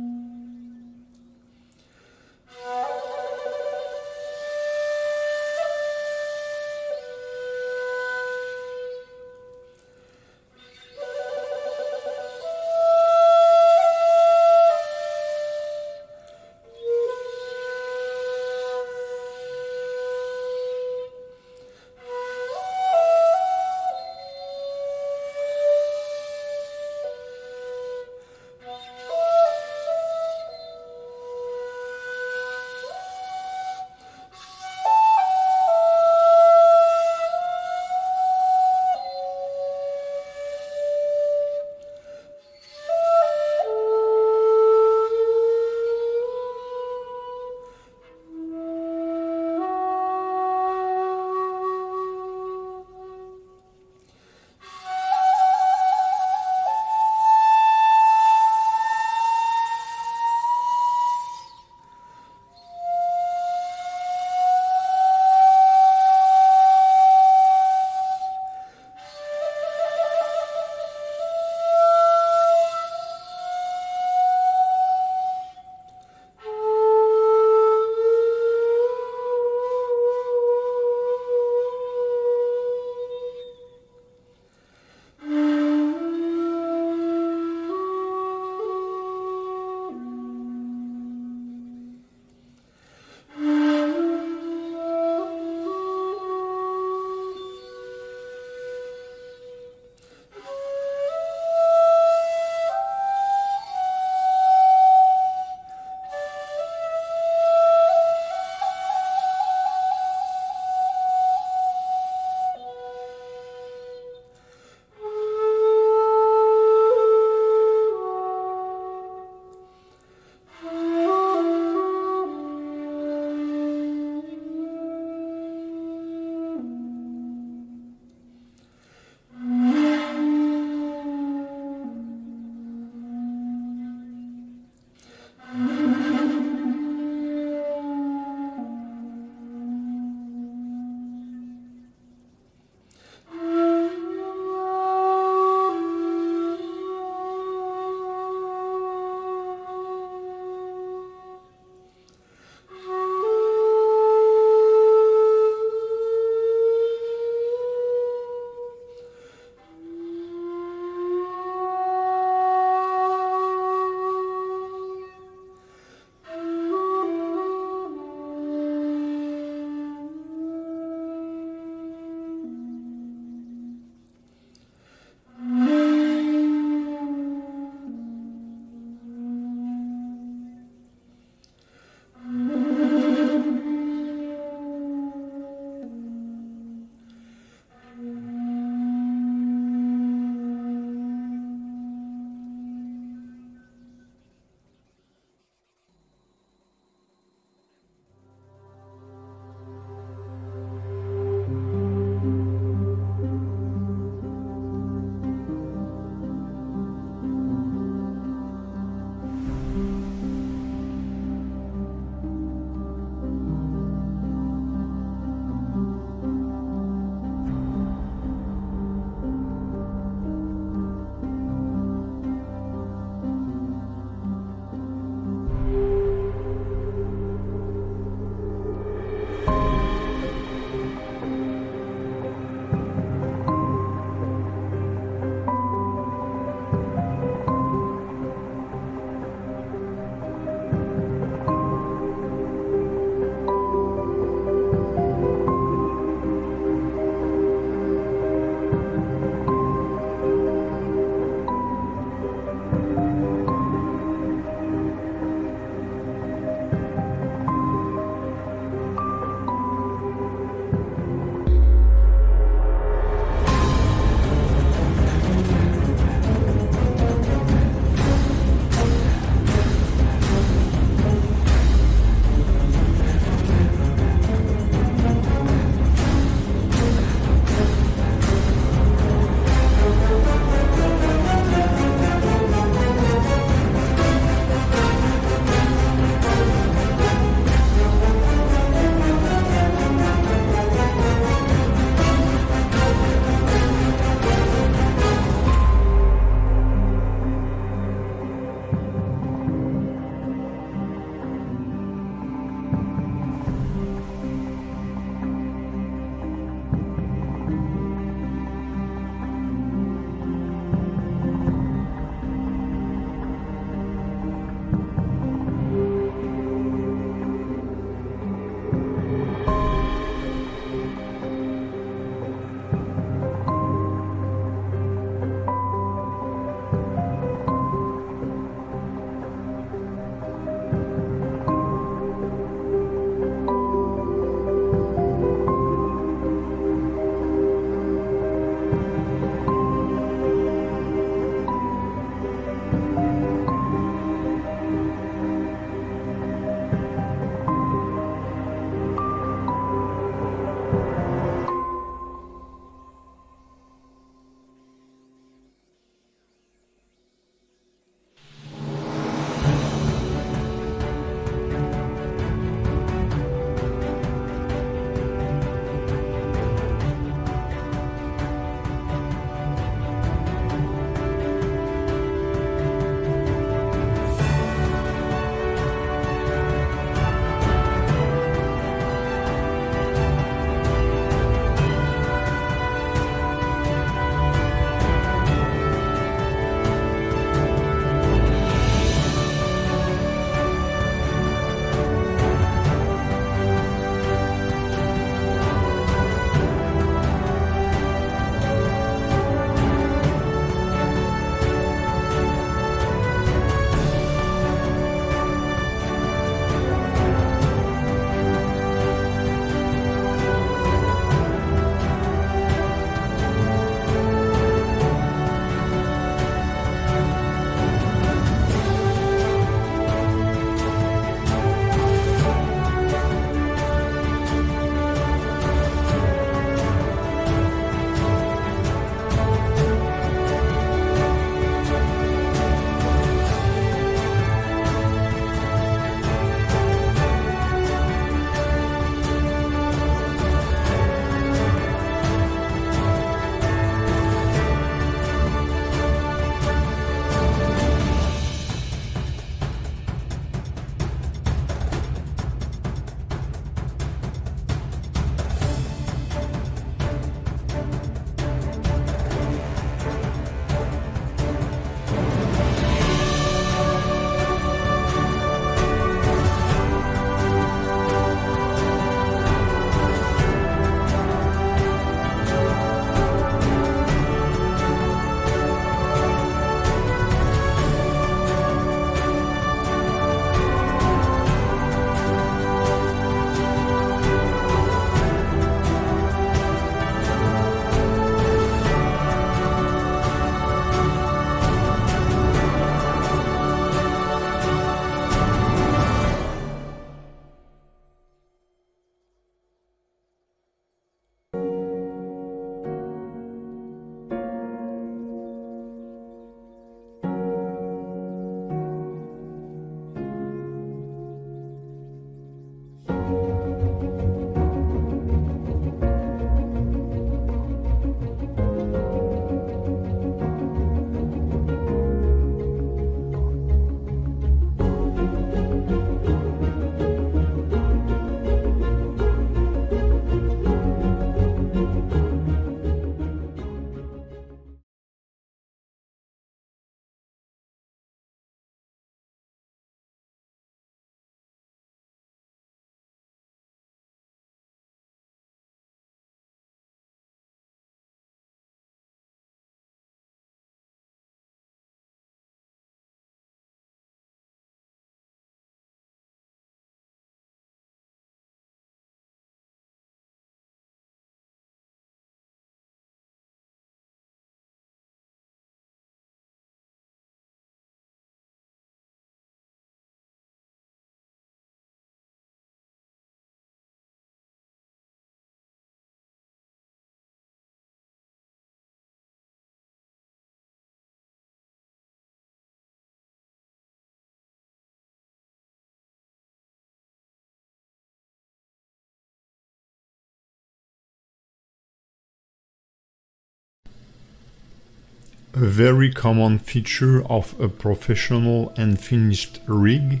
A very common feature of a professional and finished rig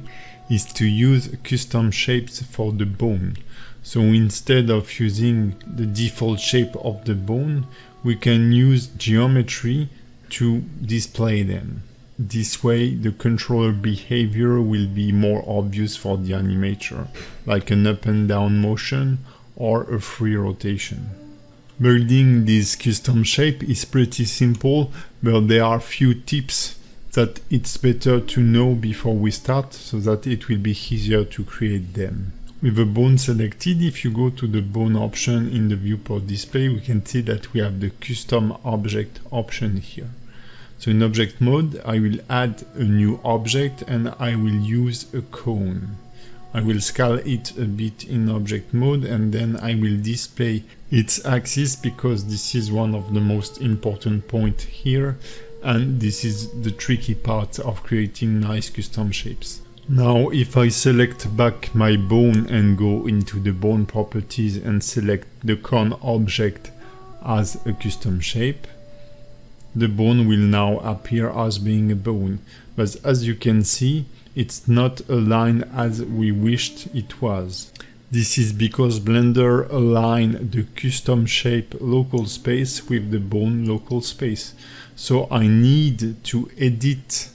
is to use custom shapes for the bone. So instead of using the default shape of the bone, we can use geometry to display them. This way, the controller behavior will be more obvious for the animator, like an up and down motion or a free rotation. Building this custom shape is pretty simple, but there are few tips that it's better to know before we start so that it will be easier to create them. With the bone selected, if you go to the bone option in the viewport display, we can see that we have the custom object option here. So in object mode, I will add a new object and I will use a cone. I will scale it a bit in object mode and then I will display its axis because this is one of the most important points here, and this is the tricky part of creating nice custom shapes. Now if I select back my bone and go into the bone properties and select the cone object as a custom shape, the bone will now appear as being a bone, but as you can see, it's not aligned as we wished it was. This is because Blender aligned the custom shape local space with the bone local space. So I need to edit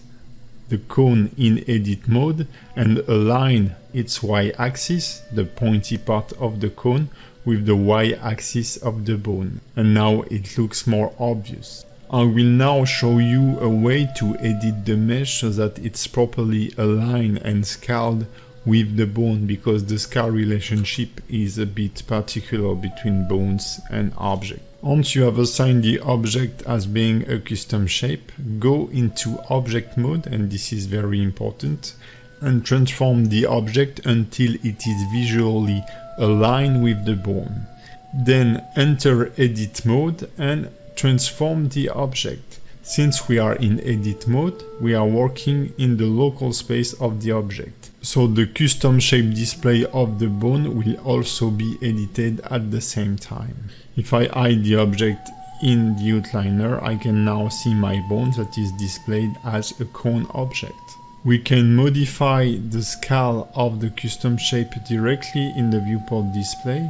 the cone in edit mode and align its y-axis, the pointy part of the cone, with the y-axis of the bone. And now it looks more obvious. I will now show you a way to edit the mesh so that it's properly aligned and scaled with the bone, because the scale relationship is a bit particular between bones and object. Once you have assigned the object as being a custom shape, go into object mode, and this is very important, and transform the object until it is visually aligned with the bone. Then enter edit mode and transform the object. Since we are in edit mode, we are working in the local space of the object. So the custom shape display of the bone will also be edited at the same time. If I hide the object in the outliner, I can now see my bone that is displayed as a cone object. We can modify the scale of the custom shape directly in the viewport display,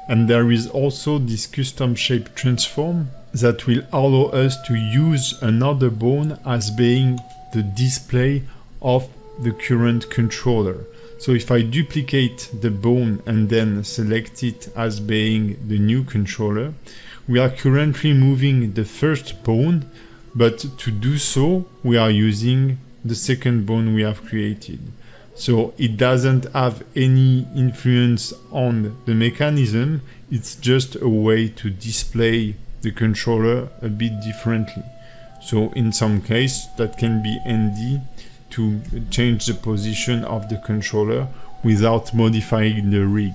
and there is also this custom shape transform that will allow us to use another bone as being the display of the current controller. So if I duplicate the bone and then select it as being the new controller, we are currently moving the first bone, but to do so we are using the second bone we have created. So it doesn't have any influence on the mechanism, it's just a way to display the controller a bit differently. So in some case that can be handy to change the position of the controller without modifying the rig.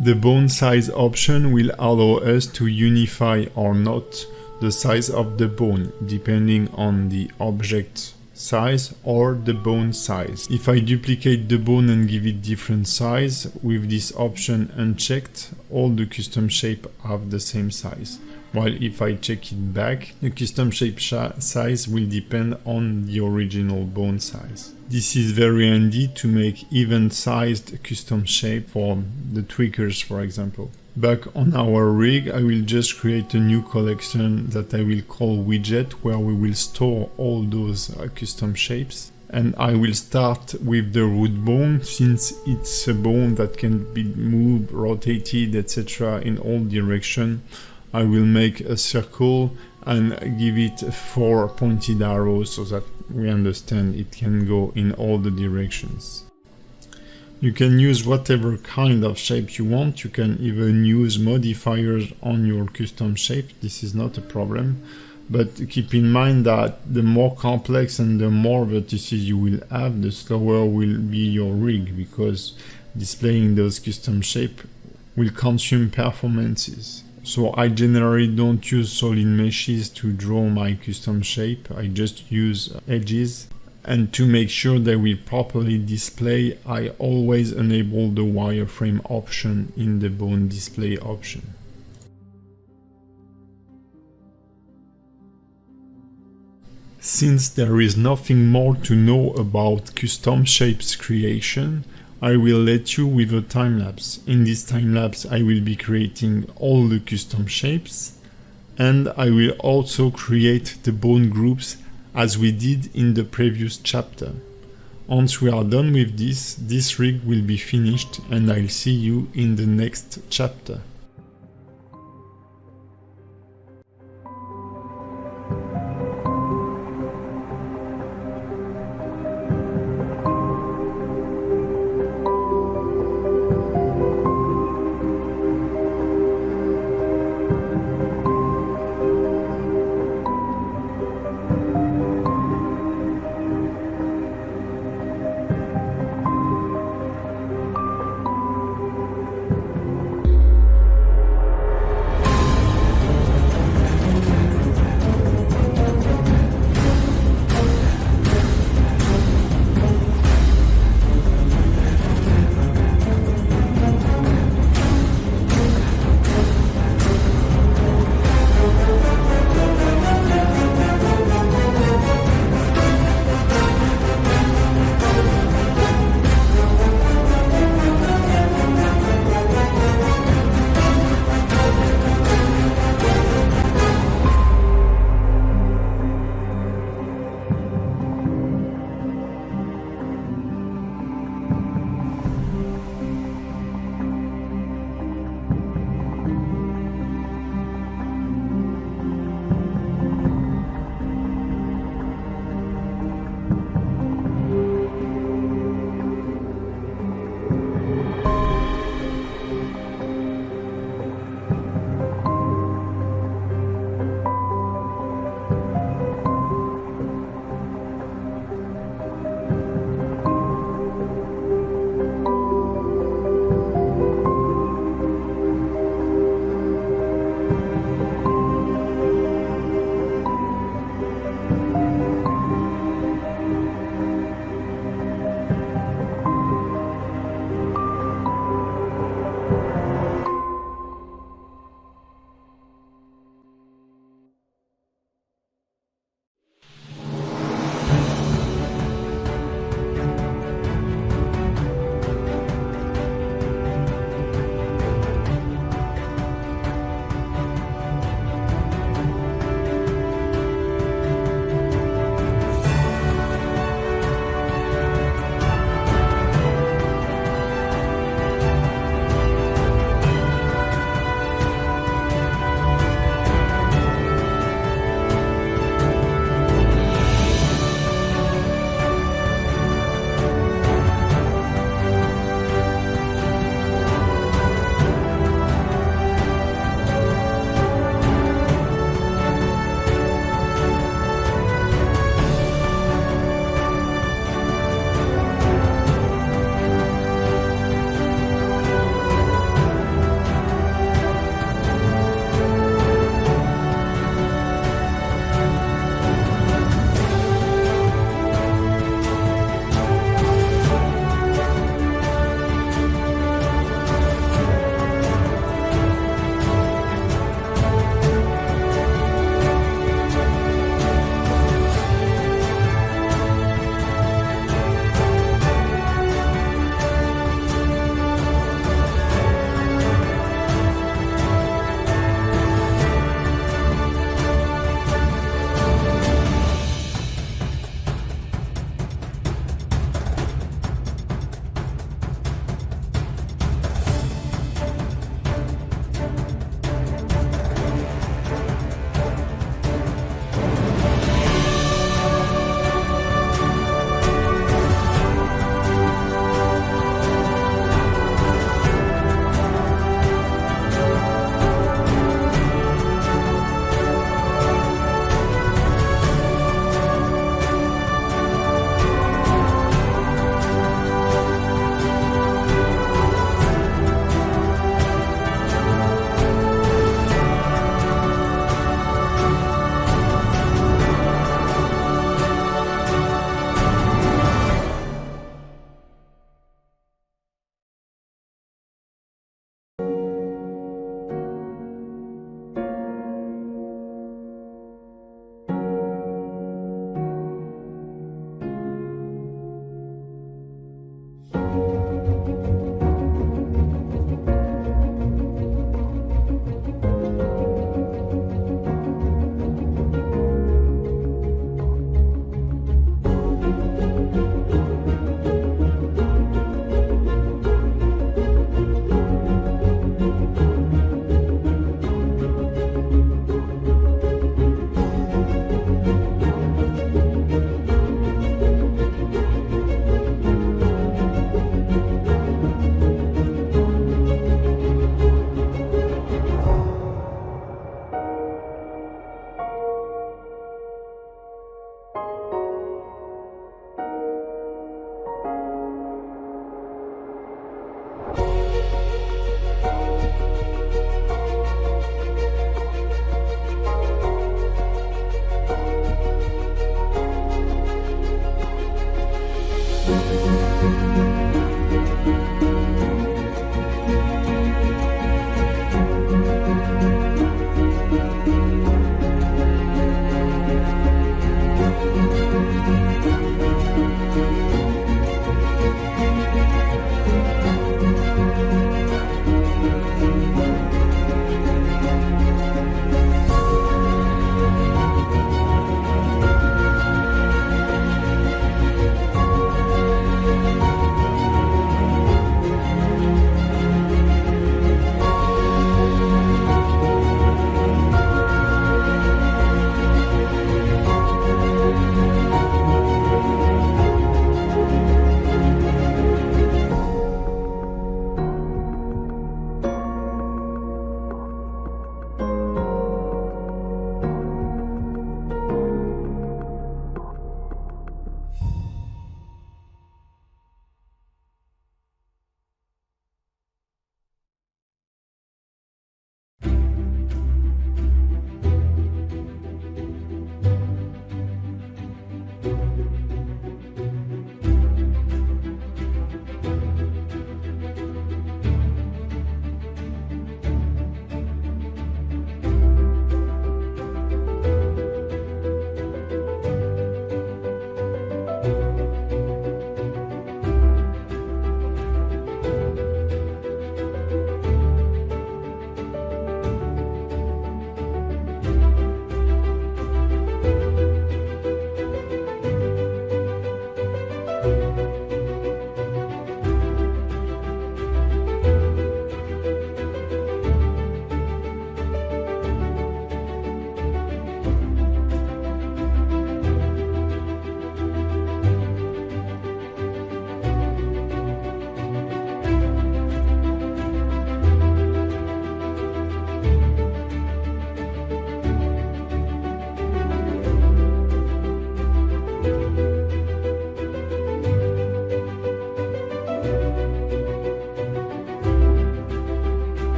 The bone size option will allow us to unify or not the size of the bone depending on the object size or the bone size. If I duplicate the bone and give it different size, with this option unchecked, all the custom shape have the same size. While if I check it back, the custom shape size will depend on the original bone size. This is very handy to make even-sized custom shape for the tweakers, for example. Back on our rig, I will just create a new collection that I will call widget, where we will store all those custom shapes. And I will start with the root bone, since it's a bone that can be moved, rotated, etc. in all directions. I will make a circle and give it 4 pointed arrows so that we understand it can go in all the directions. You can use whatever kind of shape you want. You can even use modifiers on your custom shape. This is not a problem. But keep in mind that the more complex and the more vertices you will have, the slower will be your rig, because displaying those custom shapes will consume performances. So I generally don't use solid meshes to draw my custom shape. I just use edges. And to make sure they will properly display, I always enable the wireframe option in the bone display option. Since there is nothing more to know about custom shapes creation, I will let you with a time-lapse. In this time-lapse I will be creating all the custom shapes, and I will also create the bone groups as we did in the previous chapter. Once we are done with this rig will be finished, and I'll see you in the next chapter.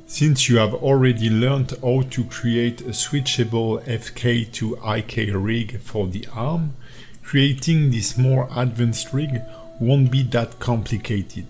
Since you have already learned how to create a switchable FK to IK rig for the arm, creating this more advanced rig won't be that complicated.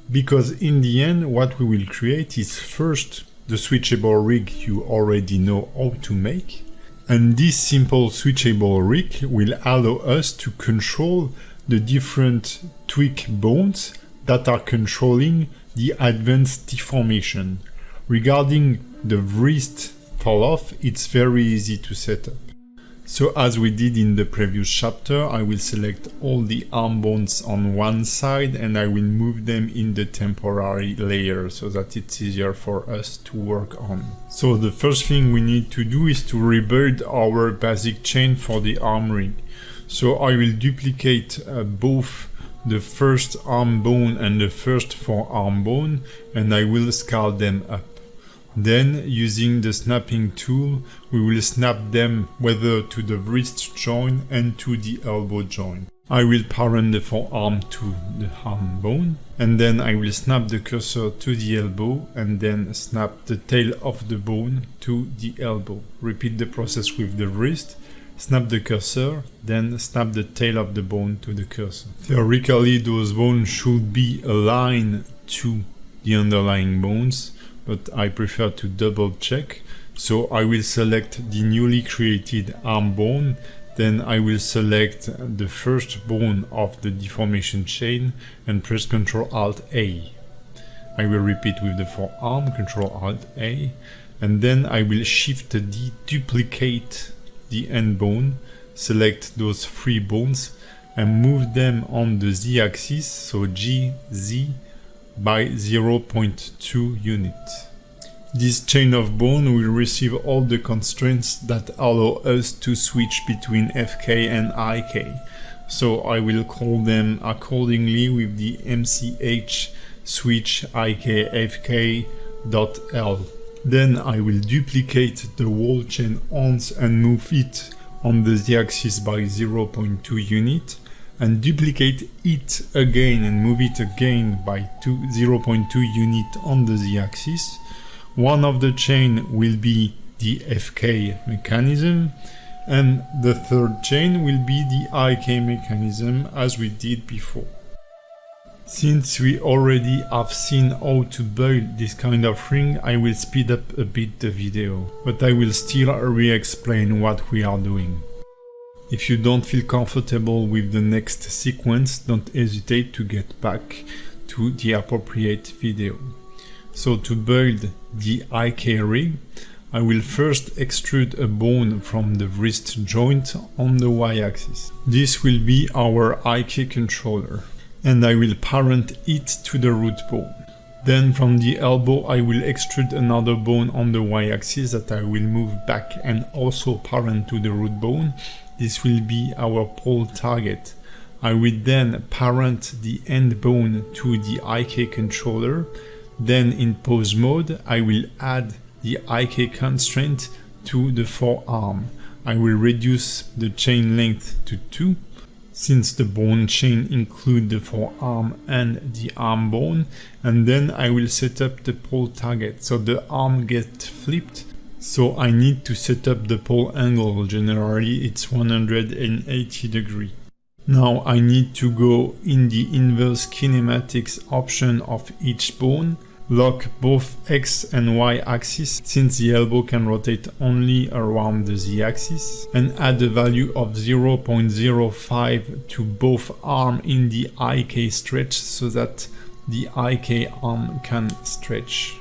Because in the end, what we will create is first the switchable rig you already know how to make. And this simple switchable rig will allow us to control the different tweak bones that are controlling the advanced deformation. Regarding the wrist fall off, it's very easy to set up. So as we did in the previous chapter, I will select all the arm bones on one side and I will move them in the temporary layer so that it's easier for us to work on. So the first thing we need to do is to rebuild our basic chain for the arm rig. So I will duplicate both the first arm bone and the first forearm bone and I will scale them up. Then, using the snapping tool, we will snap them whether to the wrist joint and to the elbow joint. I will parent the forearm to the arm bone, and then I will snap the cursor to the elbow, and then snap the tail of the bone to the elbow. Repeat the process with the wrist, snap the cursor, then snap the tail of the bone to the cursor. Theoretically, those bones should be aligned to the underlying bones, but I prefer to double check. So I will select the newly created arm bone, then I will select the first bone of the deformation chain and press Ctrl Alt A. I will repeat with the forearm, Ctrl Alt A, and then I will Shift D, duplicate the end bone, select those three bones and move them on the Z axis, so G, Z, by 0.2 units. This chain of bone will receive all the constraints that allow us to switch between FK and IK. So I will call them accordingly with the MCH switch IK FK.L. Then I will duplicate the whole chain once and move it on the Z-axis by 0.2 unit. And duplicate it again and move it again by 0.2 unit on the Z-axis. One of the chain will be the FK mechanism and the third chain will be the IK mechanism as we did before. Since we already have seen how to build this kind of ring, I will speed up a bit the video, but I will still re-explain what we are doing. If you don't feel comfortable with the next sequence, don't hesitate to get back to the appropriate video. So to build the IK rig, I will first extrude a bone from the wrist joint on the Y-axis. This will be our IK controller, and I will parent it to the root bone. Then from the elbow I will extrude another bone on the Y-axis that I will move back and also parent to the root bone. This will be our pole target. I will then parent the end bone to the IK controller. Then in pose mode, I will add the IK constraint to the forearm. I will reduce the chain length to 2, since the bone chain includes the forearm and the arm bone. And then I will set up the pole target. So the arm gets flipped. So I need to set up the pole angle. Generally it's 180 degrees. Now I need to go in the inverse kinematics option of each bone, lock both X and Y axis since the elbow can rotate only around the Z axis, and add a value of 0.05 to both arm in the IK stretch so that the IK arm can stretch.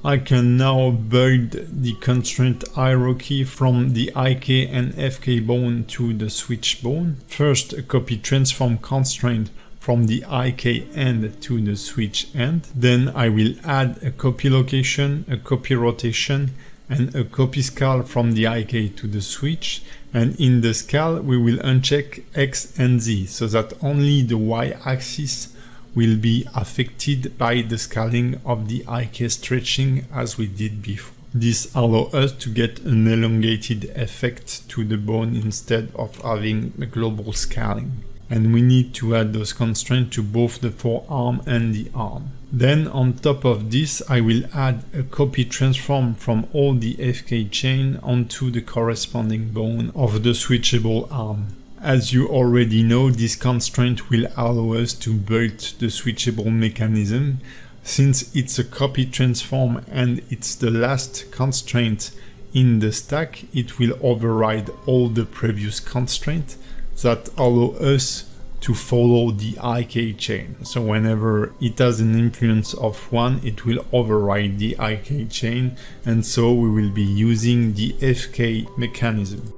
I can now build the constraint hierarchy from the IK and FK bone to the switch bone. First, a copy transform constraint from the IK end to the switch end. Then I will add a copy location, a copy rotation, and a copy scale from the IK to the switch. And in the scale, we will uncheck X and Z so that only the Y axis will be affected by the scaling of the IK stretching as we did before. This allows us to get an elongated effect to the bone instead of having a global scaling. And we need to add those constraints to both the forearm and the arm. Then on top of this, I will add a copy transform from all the FK chain onto the corresponding bone of the switchable arm. As you already know, this constraint will allow us to build the switchable mechanism. Since it's a copy transform and it's the last constraint in the stack, it will override all the previous constraints that allow us to follow the IK chain. So whenever it has an influence of one, it will override the IK chain, and so we will be using the FK mechanism.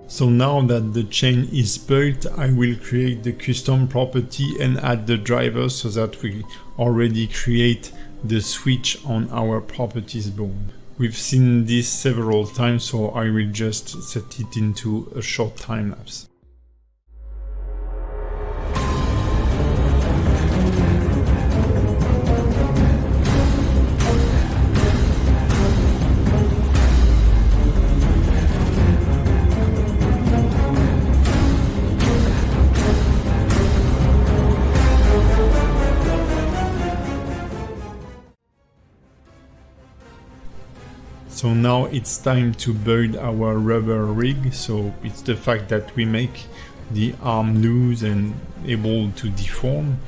So now that the chain is built, I will create the custom property and add the driver so that we already create the switch on our properties bone. We've seen this several times, so I will just set it into a short time lapse. So now it's time to build our rubber rig. So it's the fact that we make the arm loose and able to deform.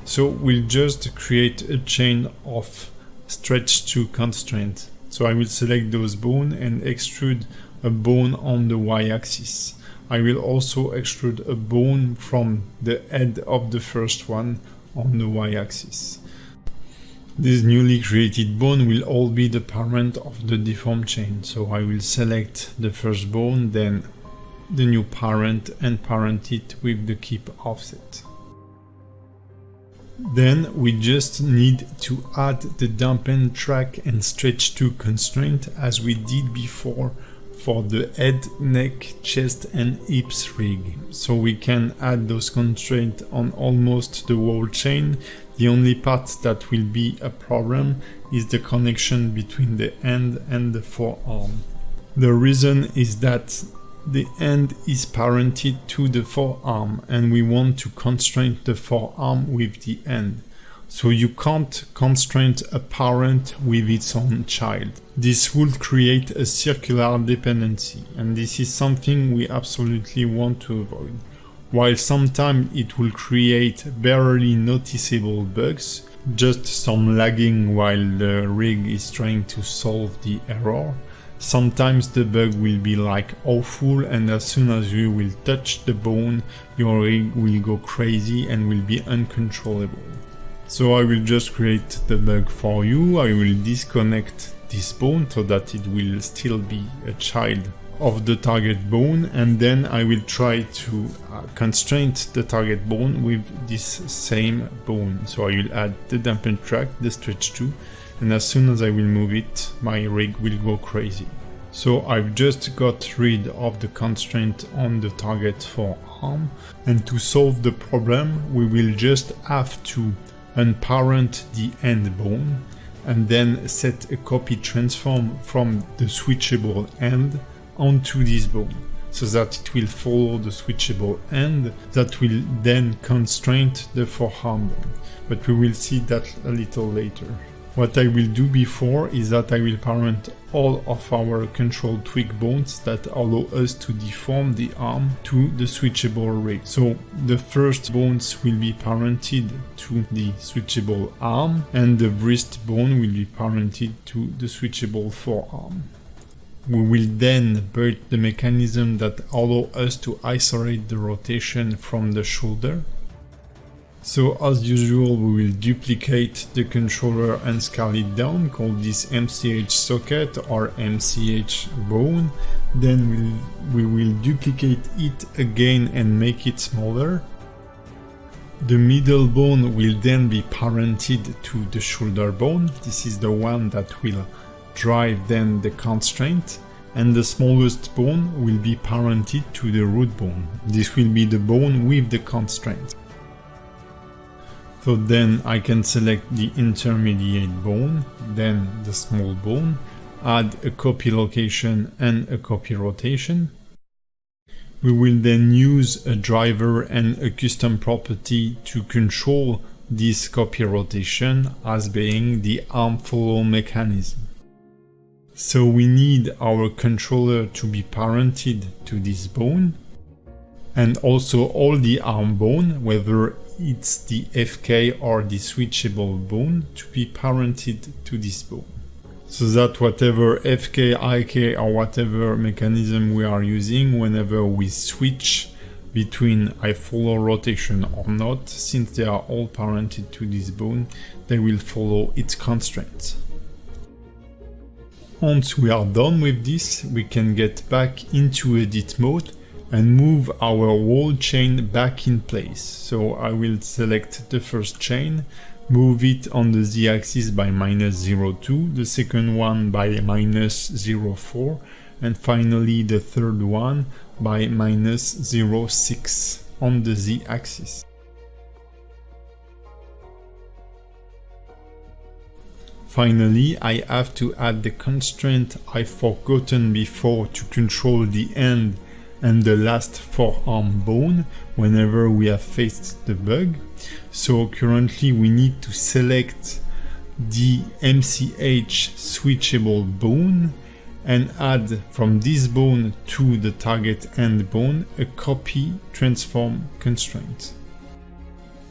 So we'll just create a chain of stretch to constraint. So I will select those bones and extrude a bone on the y-axis. I will also extrude a bone from the head of the first one on the y-axis. This newly created bone will all be the parent of the deform chain. So I will select the first bone, then the new parent, and parent it with the keep offset. Then we just need to add the dampen track and stretch to constraint as we did before for the head, neck, chest and hips rig. So we can add those constraints on almost the whole chain. The only part that will be a problem is the connection between the hand and the forearm. The reason is that the hand is parented to the forearm and we want to constrain the forearm with the hand. So you can't constrain a parent with its own child. This would create a circular dependency, and this is something we absolutely want to avoid. While sometimes it will create barely noticeable bugs, just some lagging while the rig is trying to solve the error, sometimes the bug will be like awful, and as soon as you will touch the bone, your rig will go crazy and will be uncontrollable. So I will just create the bug for you. I will disconnect this bone so that it will still be a child of the target bone, and then I will try to constrain the target bone with this same bone. So I will add the dampen track, the stretch to, and as soon as I will move it, my rig will go crazy. So I've just got rid of the constraint on the target forearm, and to solve the problem we will just have to unparent the end bone and then set a copy transform from the switchable end onto this bone so that it will follow the switchable end that will then constrain the forearm bone. But we will see that a little later. What I will do before is that I will parent all of our control tweak bones that allow us to deform the arm to the switchable rig. So the first bones will be parented to the switchable arm, and the wrist bone will be parented to the switchable forearm. We will then build the mechanism that allows us to isolate the rotation from the shoulder. So as usual, we will duplicate the controller and scale it down, call this MCH socket or MCH bone. Then we will duplicate it again and make it smaller. The middle bone will then be parented to the shoulder bone. This is the one that will drive then the constraint. And the smallest bone will be parented to the root bone. This will be the bone with the constraint. So then I can select the intermediate bone, then the small bone, add a copy location and a copy rotation. We will then use a driver and a custom property to control this copy rotation as being the arm follow mechanism. So we need our controller to be parented to this bone, and also all the arm bone, whether it's the FK or the switchable bone, to be parented to this bone. So that whatever FK, IK or whatever mechanism we are using, whenever we switch between I follow rotation or not, since they are all parented to this bone, they will follow its constraints. Once we are done with this, we can get back into edit mode and move our whole chain back in place. So I will select the first chain, move it on the z-axis by -0.2, the second one by -0.4, and finally the third one by -0.6 on the z-axis. Finally, I have to add the constraint I forgotten before to control the end and the last forearm bone whenever we have faced the bug. So currently we need to select the MCH switchable bone and add from this bone to the target end bone a copy transform constraint.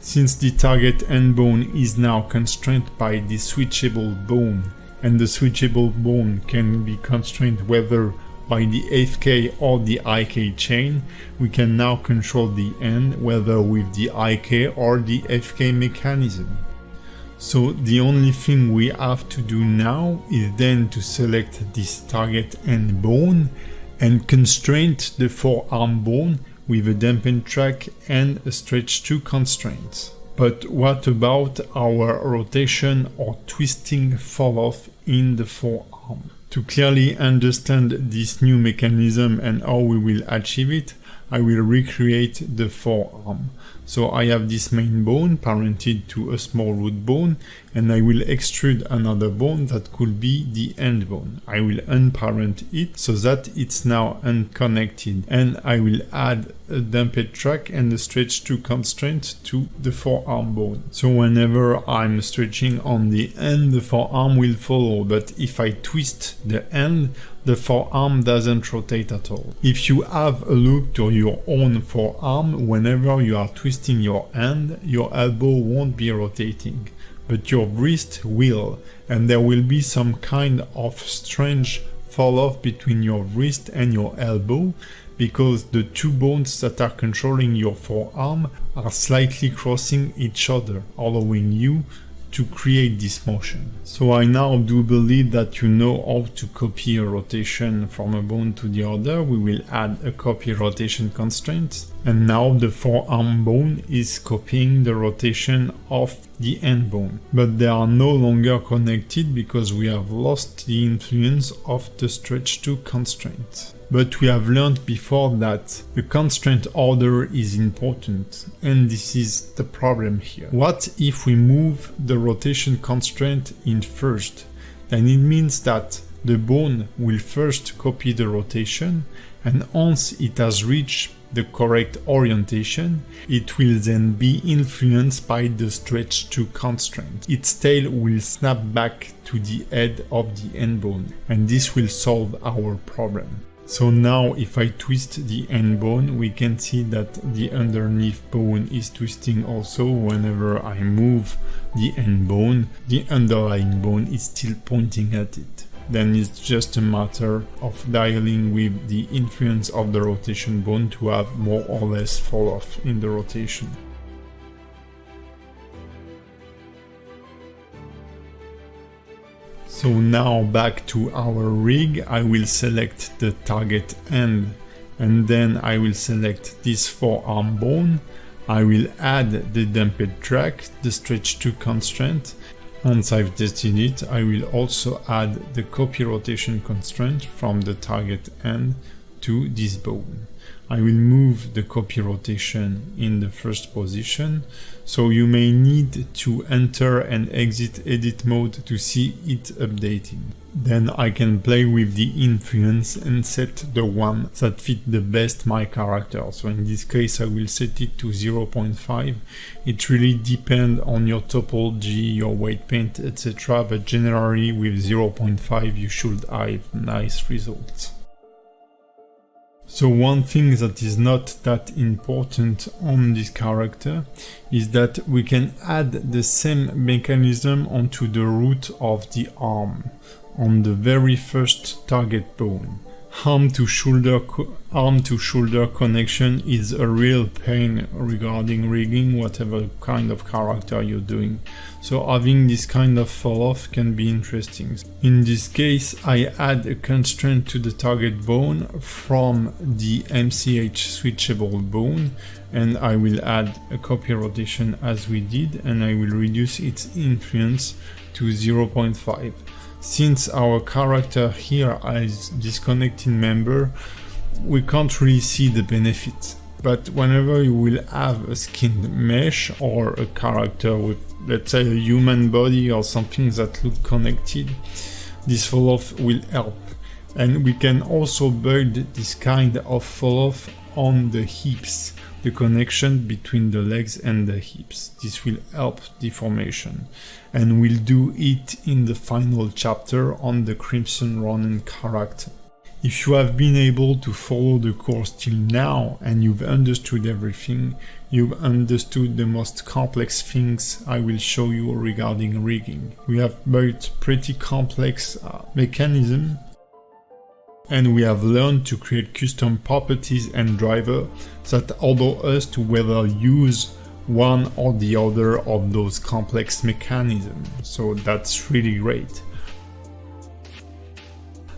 Since the target end bone is now constrained by the switchable bone, and the switchable bone can be constrained whether by the FK or the IK chain, we can now control the end whether with the IK or the FK mechanism. So the only thing we have to do now is then to select this target end bone and constrain the forearm bone with a dampen track and a stretch 2 constraint. But what about our rotation or twisting fall off in the forearm? To clearly understand this new mechanism and how we will achieve it, I will recreate the forearm. So I have this main bone parented to a small root bone, and I will extrude another bone that could be the end bone. I will unparent it so that it's now unconnected, and I will add a damped track and a stretch 2 constraint to the forearm bone. So whenever I'm stretching on the end, the forearm will follow, but if I twist the end, the forearm doesn't rotate at all. If you have a look to your own forearm, whenever you are twisting your hand, your elbow won't be rotating, but your wrist will, and there will be some kind of strange fall off between your wrist and your elbow, because the two bones that are controlling your forearm are slightly crossing each other, allowing you to create this motion. So I now do believe that you know how to copy a rotation from a bone to the other. We will add a copy rotation constraint, and now the forearm bone is copying the rotation of the end bone, but they are no longer connected because we have lost the influence of the stretch 2 constraint. But we have learned before that the constraint order is important, and this is the problem here. What if we move the rotation constraint in first? Then it means that the bone will first copy the rotation, and once it has reached the correct orientation, it will then be influenced by the stretch 2 constraint. Its tail will snap back to the head of the end bone, and this will solve our problem. So now if I twist the end bone, we can see that the underneath bone is twisting also. Whenever I move the end bone, the underlying bone is still pointing at it. Then it's just a matter of dialing with the influence of the rotation bone to have more or less fall off in the rotation. So now back to our rig, I will select the target end, and then I will select this forearm bone. I will add the damped track, the stretch 2 constraint. Once I've tested it, I will also add the copy rotation constraint from the target end to this bone. I will move the copy rotation in the first position, so you may need to enter and exit edit mode to see it updating. Then I can play with the influence and set the one that fit the best my character. So in this case I will set it to 0.5. It really depends on your topology, your weight paint, etc. But generally with 0.5 you should have nice results. So one thing that is not that important on this character is that we can add the same mechanism onto the root of the arm on the very first target bone. Arm to shoulder connection is a real pain regarding rigging whatever kind of character you're doing. So having this kind of fall off can be interesting. In this case I add a constraint to the target bone from the MCH switchable bone, and I will add a copy rotation as we did, and I will reduce its influence to 0.5. Since our character here is disconnecting member, we can't really see the benefit. But whenever you will have a skinned mesh or a character with, let's say, a human body or something that look connected, this fall off will help. And we can also build this kind of fall off on the hips, the connection between the legs and the hips. This will help deformation, and we'll do it in the final chapter on the Crimson Ronin character. If you have been able to follow the course till now and you've understood everything, you've understood the most complex things I will show you regarding rigging. We have built pretty complex mechanism, and we have learned to create custom properties and driver that allow us to whether use one or the other of those complex mechanisms. So that's really great.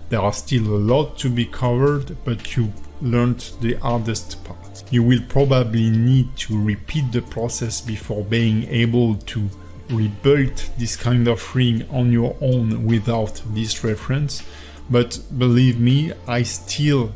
There are still a lot to be covered, but you learned the hardest part. You will probably need to repeat the process before being able to rebuild this kind of rig on your own without this reference. But believe me, I still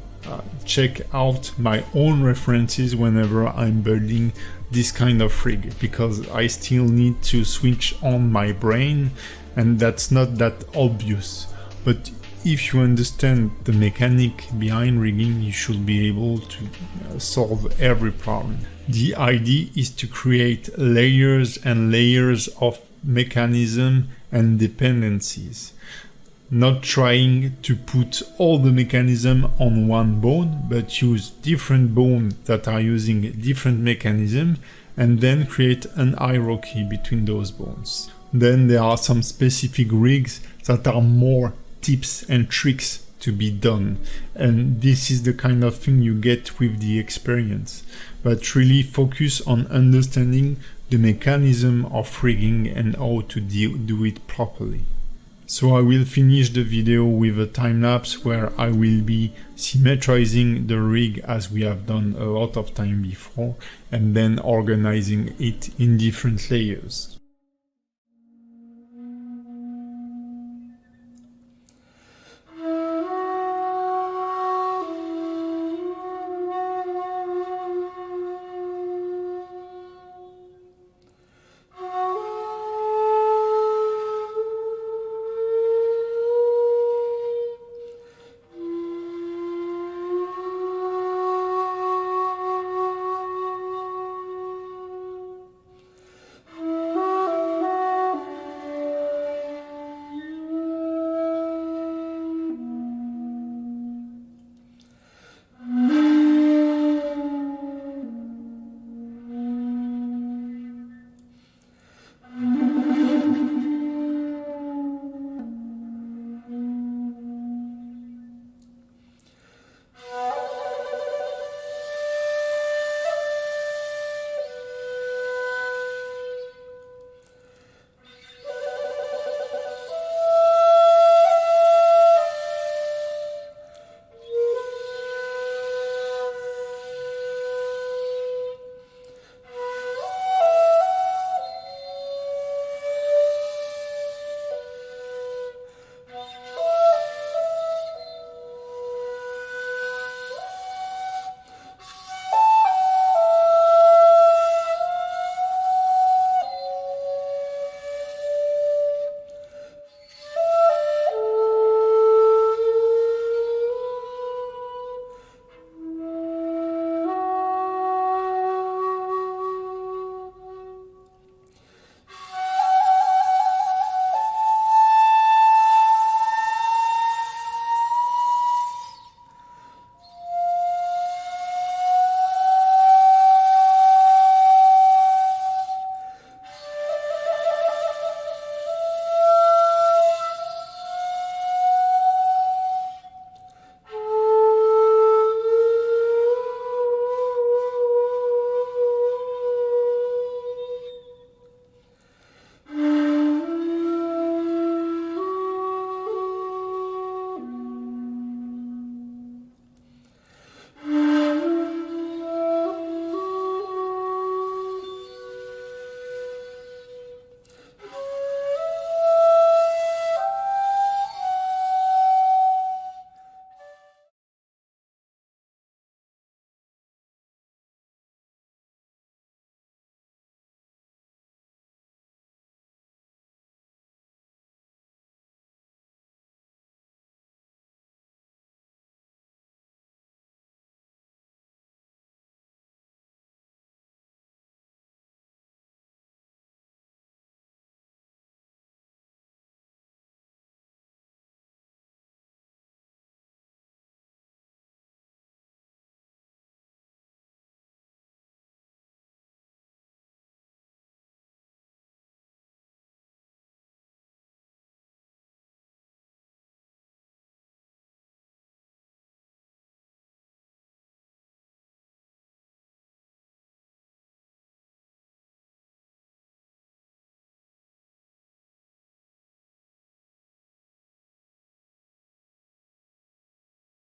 check out my own references whenever I'm building this kind of rig, because I still need to switch on my brain, and that's not that obvious. But if you understand the mechanic behind rigging, you should be able to solve every problem. The idea is to create layers and layers of mechanism and dependencies. Not trying to put all the mechanism on one bone, but use different bones that are using different mechanism, and then create an hierarchy between those bones. Then there are some specific rigs that are more tips and tricks to be done, and this is the kind of thing you get with the experience. But really focus on understanding the mechanism of rigging and how to do it properly. So I will finish the video with a time-lapse where I will be symmetrizing the rig as we have done a lot of time before, and then organizing it in different layers.